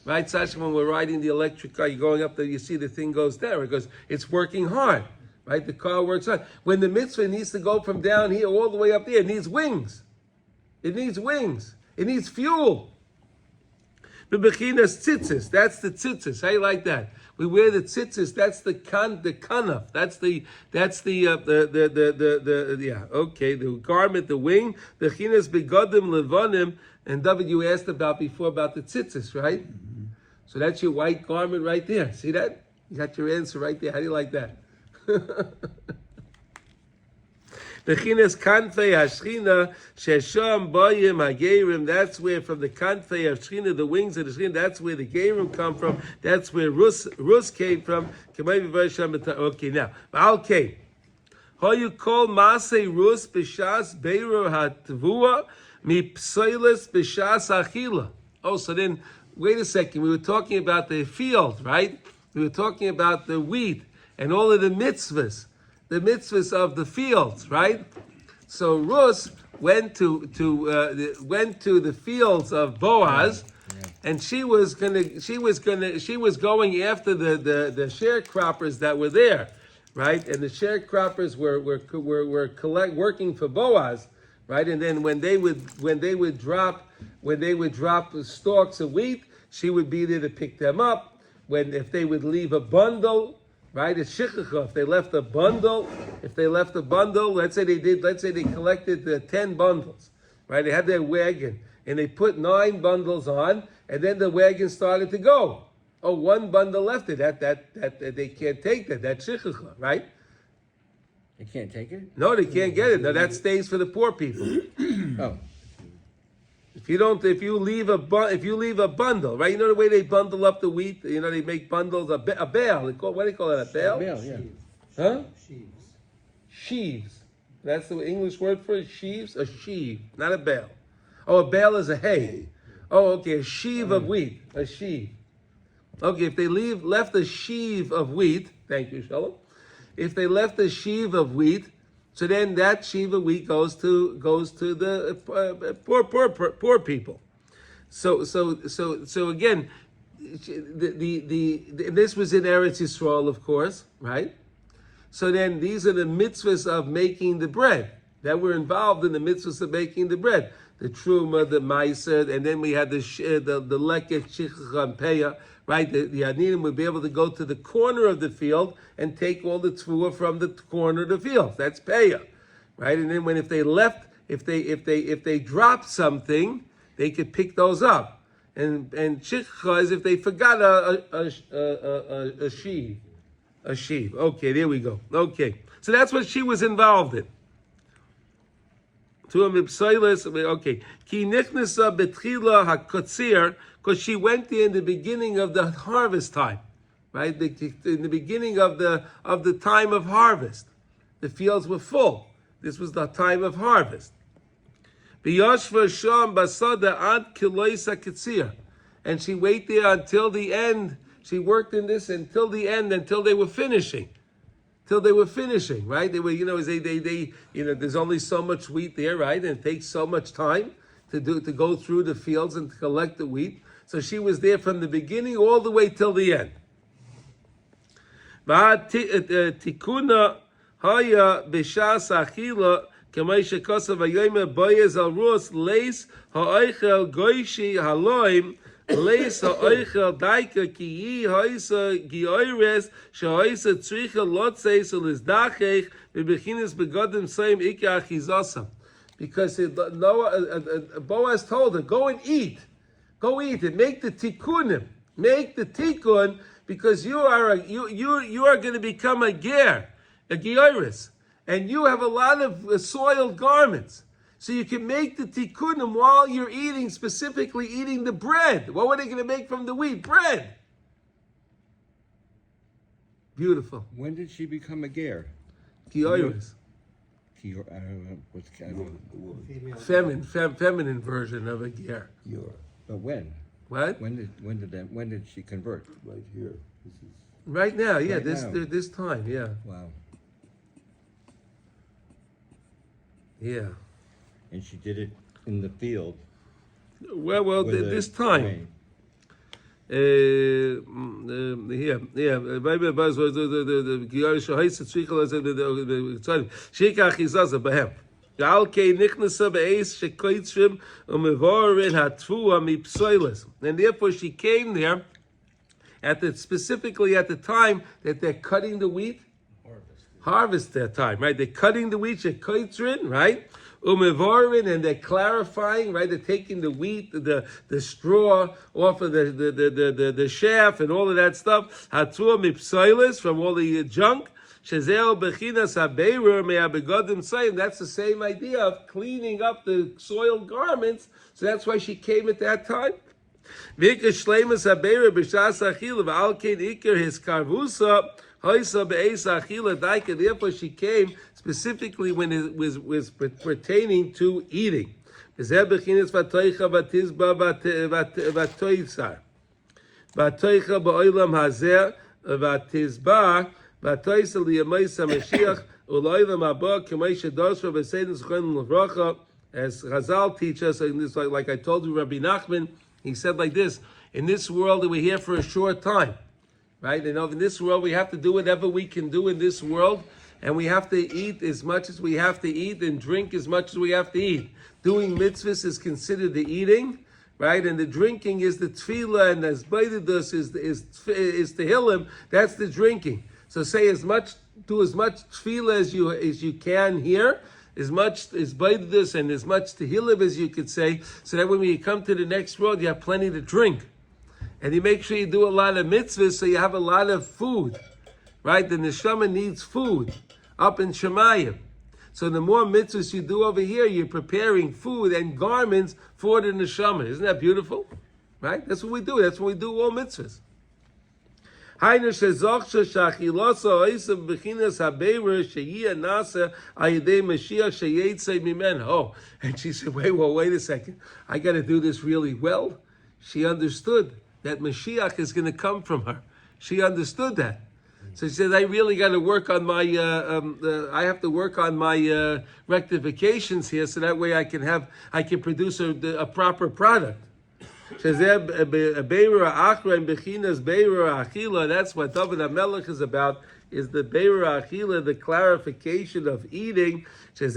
right? Sasha, when we're riding the electric car, you're going up there, you see the thing goes there because it's working hard, right? The car works hard. When the mitzvah needs to go from down here all the way up there, it needs wings. It needs wings. It needs fuel. Bebechinas tzitzis. That's the tzitzis. How you like that? We wear the tzitzis. That's the kanaf. That's the garment, the wing. Bechinas begodim levanim. And David, you asked before about the tzitzis, right? Mm-hmm. So that's your white garment right there. See that? You got your answer right there. How do you like that? Bechinas kanfei hashchina shesham bayim hagerim. That's where from the kanfei hashchina, the wings of the shchina, that's where the gerim come from. That's where Rus came from. Okay, now okay. How you call masei Rus b'shas beiro hatvua mipsoilis b'shas achila? Oh, so then wait a second. We were talking about the field, right? We were talking about the wheat and all of the mitzvahs. The mitzvahs of the fields, right? So Ruth went to the fields of Boaz, and she was going after the sharecroppers that were there, right? And the sharecroppers were working for Boaz, right? And then when they would drop stalks of wheat, she would be there to pick them up. If they would leave a bundle. Right, it's shichacha. If they left a bundle, let's say they collected 10 bundles, right? They had their wagon and they put 9 bundles on, and then the wagon started to go. Oh, 1 bundle left it. That they can't take that. That's shichacha, right? They can't take it? No, they can't get it. No, that stays for the poor people. Oh. If you leave a bundle, right? You know the way they bundle up the wheat. You know they make bundles a bale. What do they call it? A bale? A bale, yeah. Huh? Sheaves. That's the English word for it. Sheaves. A sheave, not a bale. Oh, a bale is a hay. Oh, okay. A sheave of wheat. A sheave. Okay. If they left a sheave of wheat. Thank you, Shalom. If they left a sheave of wheat. So then that sheaf of wheat goes to the poor people. So again, this was in Eretz Yisrael, of course, right? So then these are the mitzvahs of making the bread that were involved in the mitzvahs of making the bread. The truma, the meiser, and then we had the leket, shichach, and peah. Right, the Aninim would be able to go to the corner of the field and take all the tefuah from the corner of the field. That's peah, right? And then if they drop something, they could pick those up. And shikha is if they forgot a sheave. Okay, there we go. Okay, so that's what she was involved in. Okay, ki nichnasa betchila hakotzir. Because she went there in the beginning of the harvest time, right? In the beginning of the time of harvest, the fields were full. This was the time of harvest. And she waited there until the end. She worked in this until the end, until they were finishing. till they were finishing, right? They were, there's only so much wheat there, right? And it takes so much time to go through the fields and to collect the wheat. So she was there from the beginning all the way till the end. Tikuna haya b'shas achila k'may shekosav hayomer Boaz al Ruth leis ha'oichel goishi haloim leis ha'oichel daika ki yi ha'isa gioires she'ha'isa tzricha lotzeis u'lizdachech v'bechinis begodim soim ikar achizosam. Because Boaz told her, go and eat. Go eat it. Make the tikkunim. Make the tikkun, because you are going to become a ger, a gioris, and you have a lot of soiled garments. So you can make the tikkunim while you're eating, specifically eating the bread. What were they going to make from the wheat? Bread. Beautiful. When did she become a ger? Gioris. Feminine version of a ger. But when? What? When did she convert? Right here. This is Right now, yeah. Right this now. this time, yeah, Wow. yeah. And she did it in the field. Well, with a this time. grain. And therefore she came there specifically at the time that they're cutting the wheat. Harvest that time, right? They're cutting the wheat, right? And they're clarifying, right? They're taking the wheat, the straw off of the chaff and all of that stuff. Hatua mipsoilis, from all the junk. Shazel bechinas habeirur me'abegodim sayim. That's the same idea of cleaning up the soiled garments. So that's why she came at that time. Sheleimah habeirur b'shas achila v'al kein ikar his karvusa. Therefore, she came specifically when it was pertaining to eating. As Chazal teach us, and this, like I told you, Rabbi Nachman, he said like this: in this world, we're here for a short time. Right? And in this world, we have to do whatever we can do in this world, and we have to eat as much as we have to eat and drink as much as we have to eat. Doing mitzvahs is considered the eating, right? And the drinking is the tefillah, and as baididus is tehillim. That's the drinking. So do as much tefillah as you can here, as much as baididus and as much tehillim as you could say, so that when you come to the next world, you have plenty to drink. And you make sure you do a lot of mitzvahs so you have a lot of food, right? The neshama needs food up in Shemayim. So the more mitzvahs you do over here, you're preparing food and garments for the neshama. Isn't that beautiful? Right? That's what we do. That's when we do all mitzvahs. Oh, and she said, wait a second. I got to do this really well. She understood that Mashiach is going to come from her. She understood that. So she says, I really got to work on my, I have to work on my rectifications here, so that way I can produce a proper product. That's what David HaMelech is about, is the Beira Achila, the clarification of eating. That's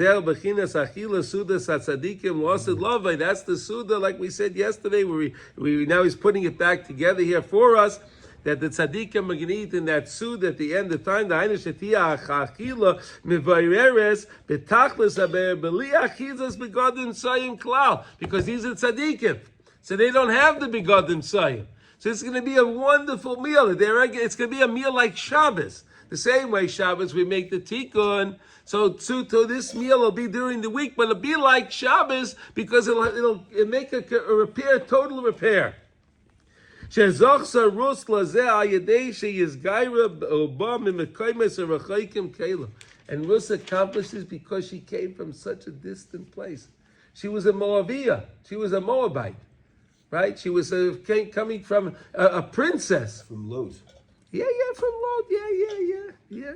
the Suda, like we said yesterday, where we now he's putting it back together here for us, that the tzaddikim are going to eat in that Suda at the end of time, the Hainu Shetia Achila Mevaireres Betachlis Aber Beli Achizas Begodim Sayim Klal, because these are tzaddikim. So they don't have the begodim sayim. So it's going to be a wonderful meal. It's going to be a meal like Shabbos. The same way Shabbos we make the tikkun. So this meal will be during the week, but it'll be like Shabbos because it'll make a repair, total repair. And Ruth accomplishes because she came from such a distant place. She was a Moabiyah. She was a Moabite. Right? She was coming from a princess. from Lot. Yeah, from Lot. Yeah.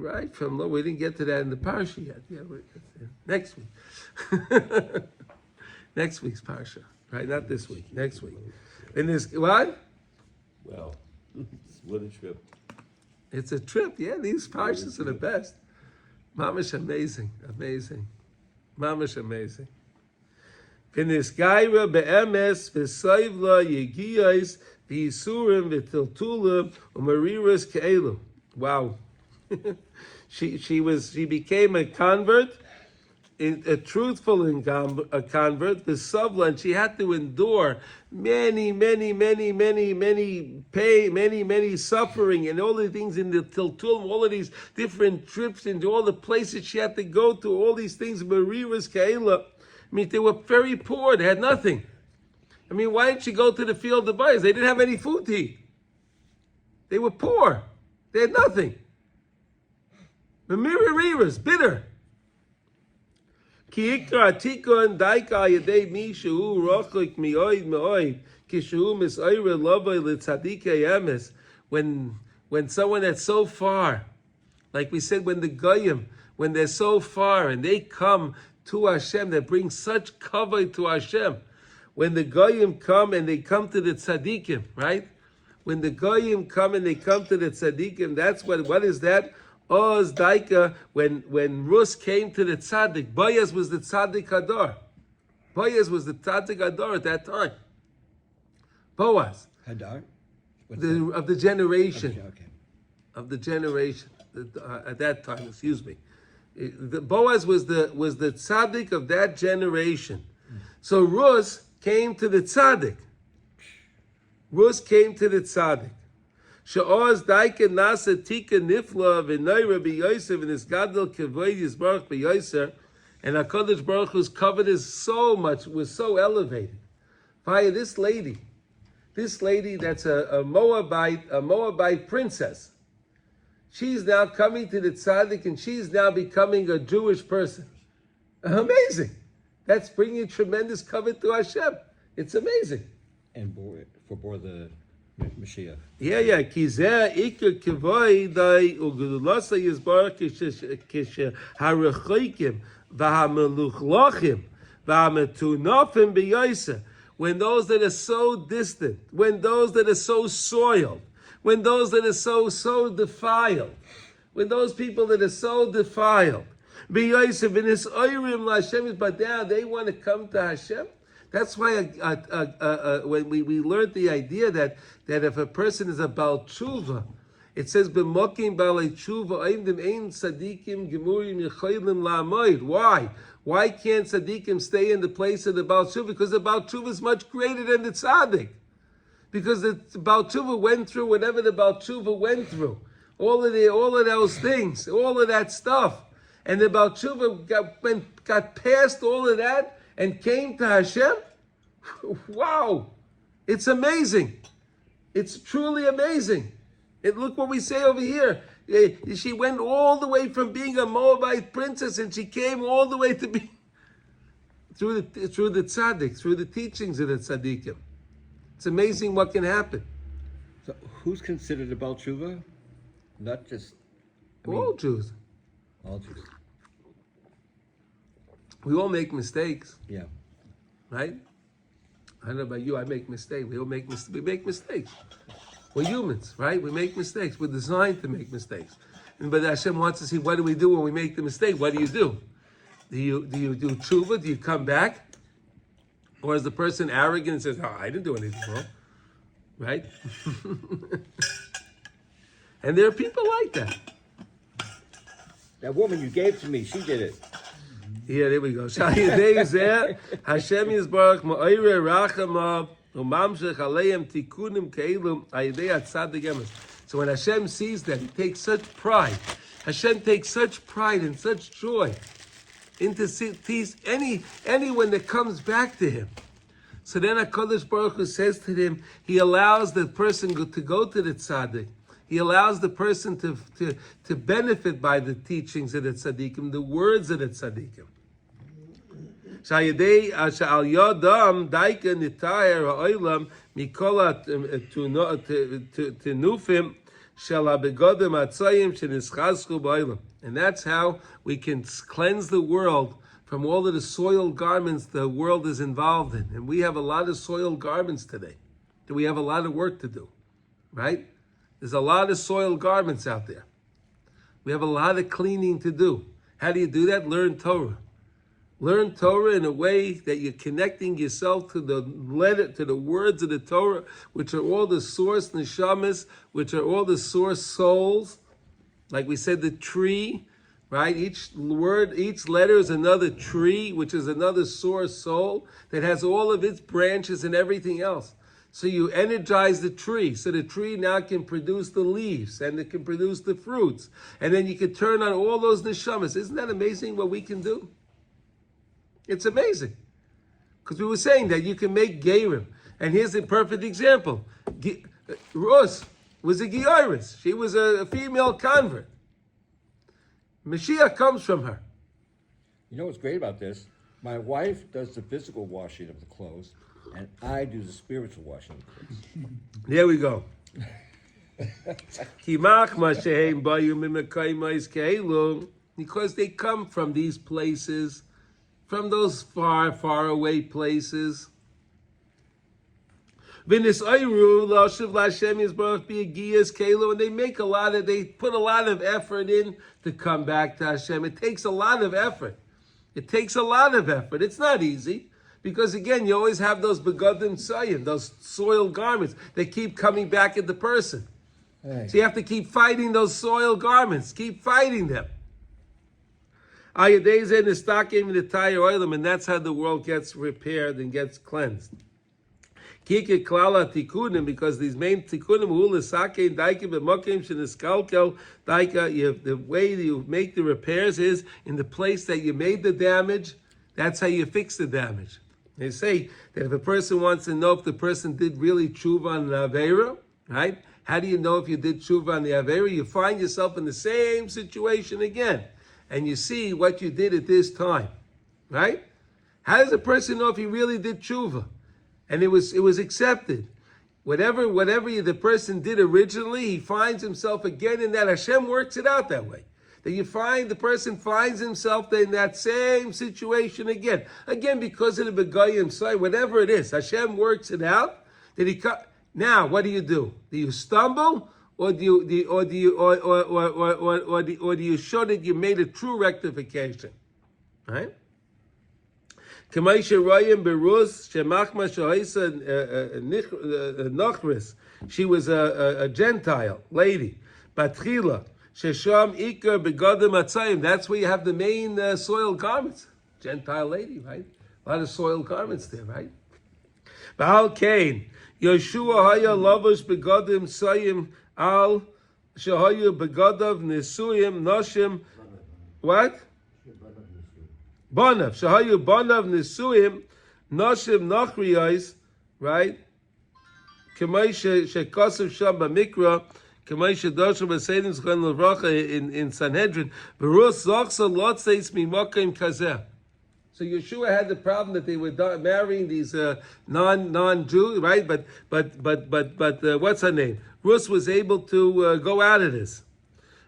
Right, from Lo. We didn't get to that in the parsha yet. Yeah, next week. Next week's parsha. Right, not this week. Next week. In this what? Wow. What a trip. It's a trip. Yeah, these parshas are the best. Mamish amazing, amazing. Mamish amazing. V'nisgaira be'emes v'soivla yegiyos v'yisurim v'tiltulim u'mariras ke'elu. Wow. she became a convert, a truthful a convert, the Savla, and she had to endure many pain, many suffering, and all the things in the Tiltul, all of these different trips into all the places she had to go to, all these things, Mariras Kaila. I mean, they were very poor, they had nothing. I mean, why didn't she go to the field of Boaz? They didn't have any food to eat. They were poor. They had nothing. Mariras, bitter. When someone that's so far, like we said, when the Goyim, when they're so far and they come to Hashem, they bring such kavod to Hashem. When the Goyim come and they come to the tzaddikim, right? When the Goyim come and they come to the tzaddikim, that's what is that? Oz Daika, when Ruth came to the tzaddik, Boaz was the tzaddik Hadar. Boaz was the tzaddik Hadar at that time. Boaz. Hadar? Of the generation. Okay. Of the generation. At that time, excuse me. Boaz was the tzaddik of that generation. So Ruth came to the tzaddik. Ruth came to the tzaddik. She'oz daika nasa tika nifla v'noira b'yosef v'nisgadol kavod yisbarach b'yoser, and HaKadosh Baruch Hu's covered is so much, was so elevated. Via this lady that's a Moabite princess, she's now coming to the tzaddik and she's now becoming a Jewish person. Amazing. That's bringing tremendous covet to Hashem. It's amazing. And for the Mashiach. Yeah. Kizeh ikar kavod dai ugedulasa yisbarach kisheharechokim v'hameluchlachim v'hametunafim b'yoser. When those that are so distant, when those that are so soiled, when those that are so defiled, when those people that are so defiled, b'yoser v'nis oyrim l'Hashem, but now they want to come to Hashem. That's why when we learned the idea that if a person is a baal teshuva, it says b'mokim baalei teshuva oimdim ein tzaddikim gemurim yecholim la'amoid. Why? Why can't tzaddikim stay in the place of the baal teshuva? Because the baal teshuva is much greater than the tzaddik. Because the baal teshuva went through whatever the baal teshuva went through, all of those things, all of that stuff, and the baal teshuva got past all of that and came to Hashem. Wow, it's amazing. It's truly amazing. And look what we say over here. She went all the way from being a Moabite princess, and she came all the way to be through the tzaddik, through the teachings of the tzaddikim. It's amazing what can happen. So who's considered a baal teshuva? Not just All Jews. all Jews. We all make mistakes, Yeah. right? I don't know about you, I make mistakes. We all make mistakes. We're humans, right? We make mistakes. We're designed to make mistakes. But Hashem wants to see, what do we do when we make the mistake? What do you do? Do you do teshuva? Do you come back? Or is the person arrogant and says, oh, I didn't do anything wrong, right? And there are people like that. That woman you gave to me, she did it. Yeah, there we go. Hashem Yisbarach ma'oire rachamav u'mamshech aleim tikunim keilum ayidei tzaddik emes. So when Hashem sees that, He takes such pride. Hashem takes such pride and such joy into anyone that comes back to Him. So then HaKadosh Baruch Hu says to them, He allows the person to go to the tzaddik. He allows the person to benefit by the teachings of the tzaddikim, the words of the tzaddikim. Sha'yadei sha'al yodam daika nitayer ha'olam mikol tenufim And that's how we can cleanse the world from all of the soiled garments the world is involved in. And we have a lot of soiled garments today. We have a lot of work to do, right? There's a lot of soiled garments out there. We have a lot of cleaning to do. How do you do that? Learn Torah. Learn Torah in a way that you're connecting yourself to the letter, to the words of the Torah, which are all the source neshamas, which are all the source souls. Like we said, the tree, right? Each word, each letter is another tree, which is another source soul that has all of its branches and everything else. So you energize the tree, so the tree now can produce the leaves and it can produce the fruits. And then you can turn on all those neshamas. Isn't that amazing what we can do? It's amazing. Because we were saying that you can make gerim. And here's a perfect example. Ruth was a Geiris. She was a female convert. Mashiach comes from her. You know what's great about this? My wife does the physical washing of the clothes, and I do the spiritual washing of the clothes. There we go. Because they come from these places, from those far, far away places. And they put a lot of effort in to come back to Hashem. It takes a lot of effort. It's not easy. Because again, you always have those begadim sayim, those soiled garments that keep coming back at the person. Hey. So you have to keep fighting those soiled garments. Keep fighting them. And that's how the world gets repaired and gets cleansed. Because these main tikkunim, the way you make the repairs is in the place that you made the damage. That's how you fix the damage. They say that if a person wants to know if the person did really tshuva on the Aveira, right? How do you know if you did tshuva on the Aveira? You find yourself in the same situation again. And you see what you did at this time, right? How does a person know if he really did tshuva? And it was accepted. Whatever the person did originally, he finds himself again in that. Hashem works it out that way. That you find the person finds himself in that same situation again. Again, because of the begayim side, whatever it is, Hashem works it out. Now, what do? Do you stumble, or do you show that you made a true rectification? Right? She was a Gentile lady. Batchila. Shesham Iker Begadim Atzayim. That's where you have the main soiled garments. Gentile lady, right? A lot of soiled garments there, right? Baal Cain. Yeshua Haya Lavush Begadim Sayim Al Shahaya Begadav Nisuyim Noshim. What? Banav. Shahaya Banav Nisuyim Noshim Nachriyais, right? Kemay Shekasav Sham Bamikra. In Sanhedrin, so Yeshua had the problem that they were marrying these non-Jew, right? But what's her name? Ruth was able to go out of this,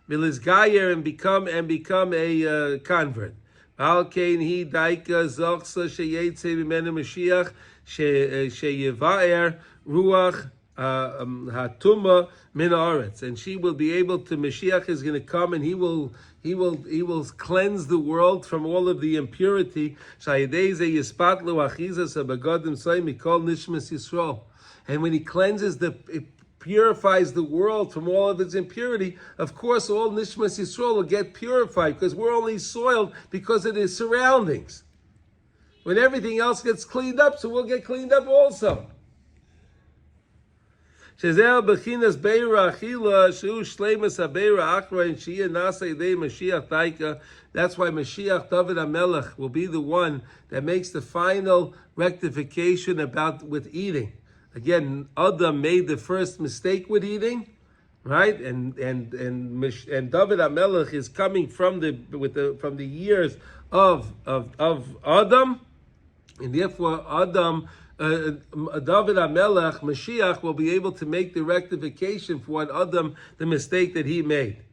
and become a convert. Al Kain he daika zochsa sheyetze b'menu Mashiach sheyevaer ruach hatuma min haaretz, and she will be able to. Mashiach is going to come, and he will cleanse the world from all of the impurity. And when he cleanses it purifies the world from all of its impurity. Of course, all nishmas Yisrael will get purified because we're only soiled because of the surroundings. When everything else gets cleaned up, so we'll get cleaned up also. That's why Mashiach David HaMelech will be the one that makes the final rectification with eating. Again, Adam made the first mistake with eating, right? And David HaMelech is coming from the years of Adam, and therefore Adam David HaMelech, Mashiach, will be able to make the rectification for what Adam, the mistake that he made.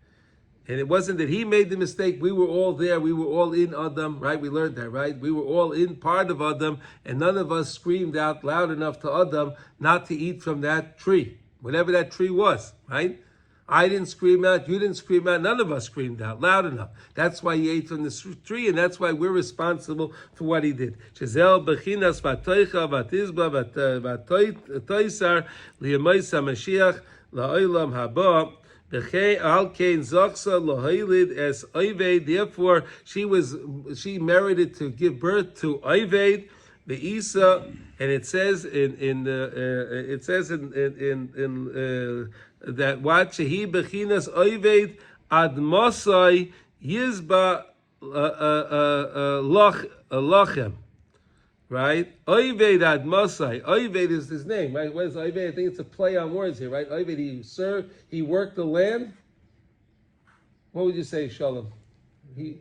And it wasn't that he made the mistake. We were all there. We were all in Adam, right? We learned that, right? We were all in part of Adam, and none of us screamed out loud enough to Adam not to eat from that tree, whatever that tree was, right? I didn't scream out. You didn't scream out. None of us screamed out loud enough. That's why he ate from the tree, and that's why we're responsible for what he did. Shazel bechinas vatoicha vatizba vatoisar liyamoisa Mashiach la'olam haba. Therefore, she merited to give birth to Oved, the Isa, and it says in that what Shehi Bechinas Oved Ad Mosai Yizba Lochem. Right? Oved Ad Mosai. Oved is his name, right? What is Oved? I think it's a play on words here, right? Oved, he worked the land. What would you say, Shalom? He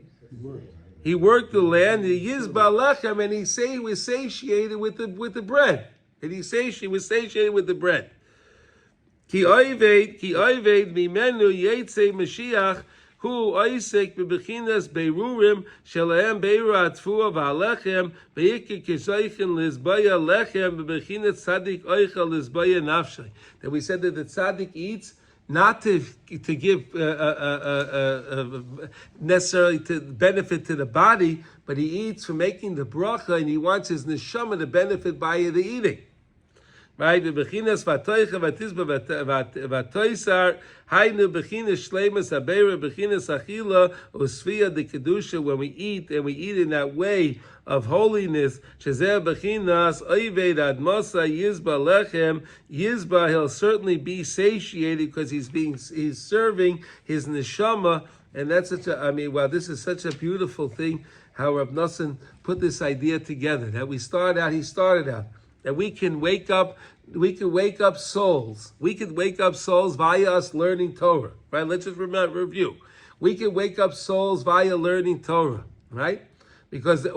worked the land. He yizba lechem, and he was satiated with the bread. And he was satiated with the bread. Ki Oved mimenu yetze Mashiach. Who Isaac bebechinas beirurim shelahem beiru atfuah v'alechem beikir kisaychen lizbaya lechem bebechinas tzaddik oichel lizbaya nafshay. That we said that the tzaddik eats not to give necessarily to benefit to the body, but he eats for making the bracha, and he wants his neshama to benefit by the eating. Right, bechinas vatoicha vatizba vatoisar hainu bechinas Sheleimah sabera bechinas achila usvia de kedusha. When we eat, and we eat in that way of holiness, shezeh bechinas oived ad mosa yizba lechem yizba. He'll certainly be satiated because he's serving his neshama, and that's such a. I mean, wow, this is such a beautiful thing. How Rav Nosson put this idea together. That he started out. That we can wake up souls. We could wake up souls via us learning Torah, right? Let's just review. We can wake up souls via learning Torah, right? Because the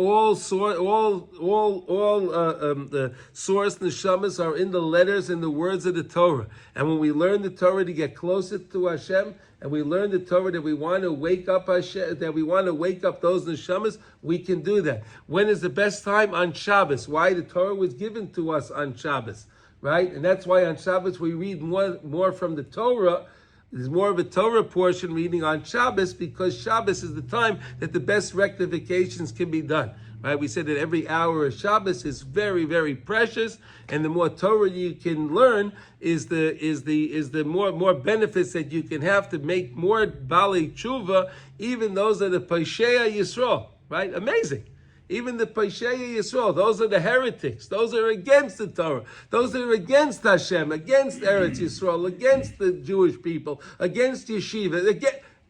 source neshamas are in the letters and the words of the Torah. And when we learn the Torah to get closer to Hashem, and we learn the Torah that we want to wake up Hashem, that we want to wake up those neshamas, we can do that. When is the best time? On Shabbos. Why? The Torah was given to us on Shabbos, right? And that's why on Shabbos we read more from the Torah. There's more of a Torah portion reading on Shabbos, because Shabbos is the time that the best rectifications can be done. Right? We said that every hour of Shabbos is very, very precious, and the more Torah you can learn is the more benefits that you can have to make more baalei teshuva, even those are the Paishei Yisrael. Right? Amazing. Even the Paishei Yisrael, those are the heretics. Those are against the Torah. Those are against Hashem, against Eretz Yisrael, against the Jewish people, against Yeshiva.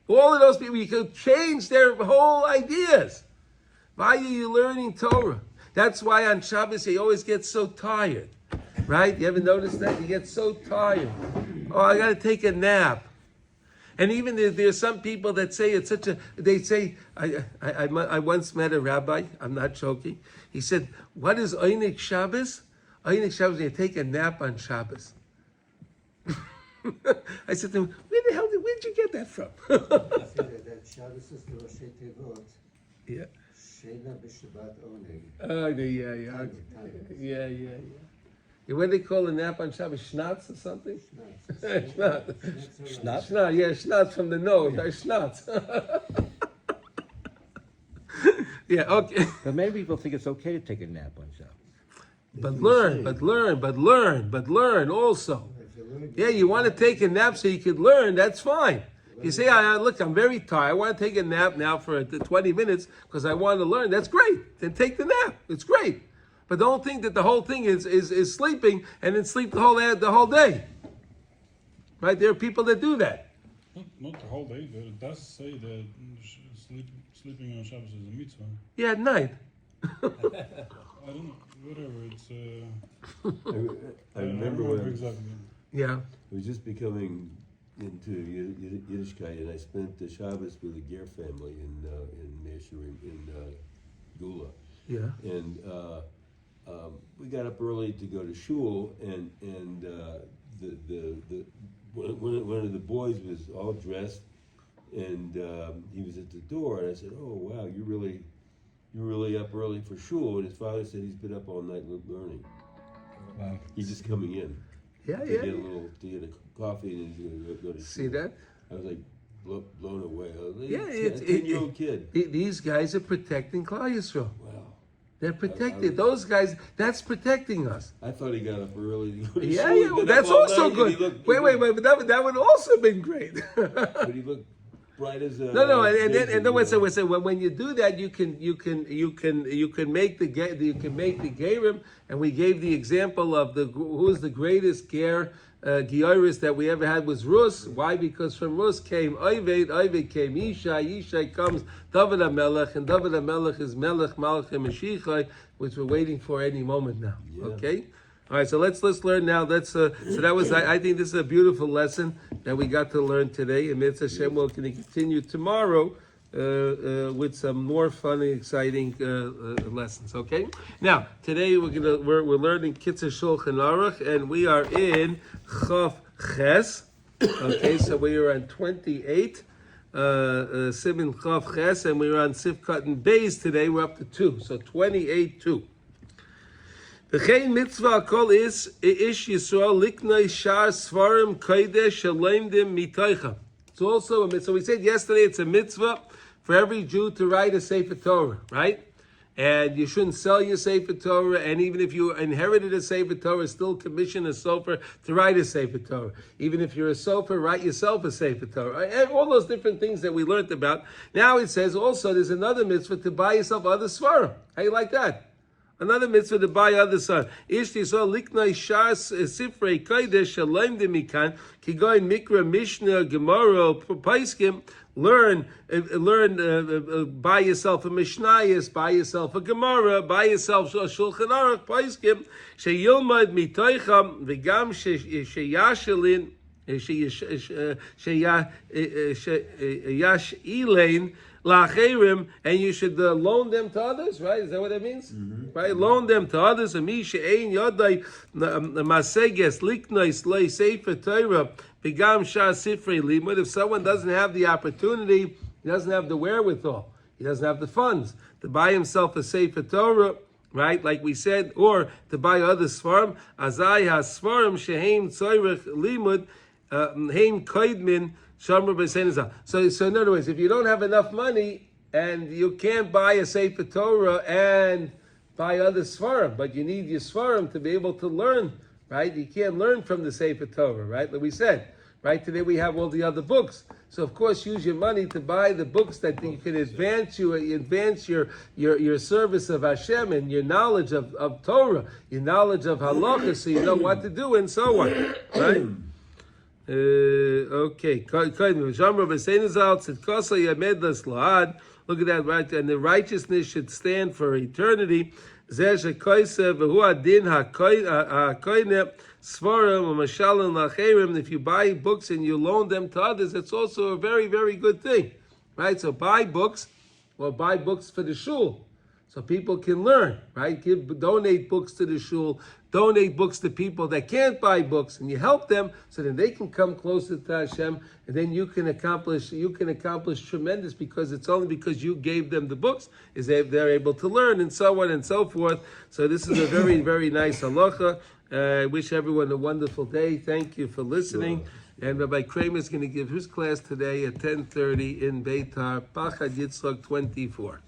All of those people, you could change their whole ideas. Why are you learning Torah? That's why on Shabbos you always get so tired. Right? You ever notice that? You get so tired. Oh, I got to take a nap. And even there's some people that say it's such a, they say, I once met a rabbi, I'm not joking. He said, what is Einik Shabbos? Einik Shabbos, you take a nap on Shabbos. I said to him, where'd you get that from? that Shabbos is the Rosh Tevot. Yeah. Shena b'Shabbat oneg. Oh, yeah. What do they call a nap on Shabbos? Schnatz or something? Schnatz. Schnatz? Schnatz, yeah, schnatz from the nose. Schnatz. Yeah, okay. But many people think it's okay to take a nap on Shabbos. But learn also. Yeah, you want to take a nap so you could learn, that's fine. You say, look, I'm very tired. I want to take a nap now for 20 minutes because I want to learn. That's great. Then take the nap. It's great. But don't think that the whole thing is sleeping and then sleep the whole day. Right? There are people that do that. Not the whole day, but it does say that sleeping on Shabbos is a mitzvah. Yeah, at night. I don't know, whatever, it's... I remember when exactly. Yeah. I was just becoming into Yiddishkeit, and I spent the Shabbos with the Ger family in Gula. Yeah. And we got up early to go to shul, and one of the boys was all dressed, and he was at the door, and I said, "Oh wow, you're really up early for shul." And his father said he's been up all night learning. Wow. He's just coming in Yeah, to yeah. get a coffee, and he's going to go to shul. See that? I was like blown away. I was like, Yeah, a 10-year-old kid. These guys are protecting Klal Yisrael. Wow. They're protected. Those guys, that's protecting us. I thought he got up early to go to Yeah, shul. yeah, He'd well, been that's up all also night, and he good. looked- Wait, but that would also been great. But he looked bright as a No, and then daisy, when you do that, you can make the gerim, and we gave the example of who's the greatest ger Gioris that we ever had was Ruth. Why? Because from Ruth came Oved came Yishai comes David HaMelech, and David HaMelech is Melech Malach Mashiach, which we're waiting for any moment now. Yeah. Okay. All right, so let's learn now. So that was I think this is a beautiful lesson that we got to learn today. And Mitzvah Hashem will continue tomorrow with some more fun and exciting lessons. Okay. Now today we're learning Kitzur Shulchan Aruch, and we are in Chav Ches. Okay, so we are on 28. Siman Chav Ches, and we are on Sifkat and Beis today. We're up to 2, so 28:2. V'chein mitzvah kol is ish Yisrael liknei shar svarim kodesh sheleimdim mitoicha. It's also a mitzvah. So we said yesterday it's a mitzvah for every Jew to write a Sefer Torah, right? And you shouldn't sell your Sefer Torah, and even if you inherited a Sefer Torah, still commission a sofer to write a Sefer Torah. Even if you're a sofer, write yourself a Sefer Torah. And all those different things that we learned about. Now it says also there's another mitzvah to buy yourself other svarim. How you like that? Another mitzvah to buy other son. Ishti so liknai shas sifrei kodesh shalaim demikan kigoin mikra mishnah gemara paiskim. Learn, buy yourself a mishnayos, buy yourself a gemara, buy yourself a shulchan aruch paiskim sheyilmad mitoicham v'gam sheyashelin sheyash ilain. Lacherim, and you should loan them to others, right? Is that what that means? Mm-hmm. Right? Loan them to others. If someone doesn't have the opportunity, he doesn't have the wherewithal, he doesn't have the funds to buy himself a Sefer Torah, right? Like we said, or to buy other svarim, azai ha-svarim sheheim tzorech limud heim koidmin. So in other words, if you don't have enough money and you can't buy a Sefer Torah and buy other svarim, but you need your svarim to be able to learn, right? You can't learn from the Sefer Torah, right? Like we said, right? Today we have all the other books. So of course, use your money to buy the books that you can advance your service of Hashem and your knowledge of Torah, your knowledge of Halachos, so you know what to do and so on, right? Okay. Look at that, right? And the righteousness should stand for eternity. If you buy books and you loan them to others, it's also a very, very good thing, right? So buy books, or buy books for the shul, so people can learn, right? Donate books to the shul, donate books to people that can't buy books, and you help them so that they can come closer to Hashem, and then you can accomplish tremendous, because it's only because you gave them the books is they're able to learn, and so on and so forth. So this is a very, very nice halacha. I wish everyone a wonderful day. Thank you for listening. And Rabbi Kramer is going to give his class today at 10:30 in Beitar, Pachad Yitzchak 24.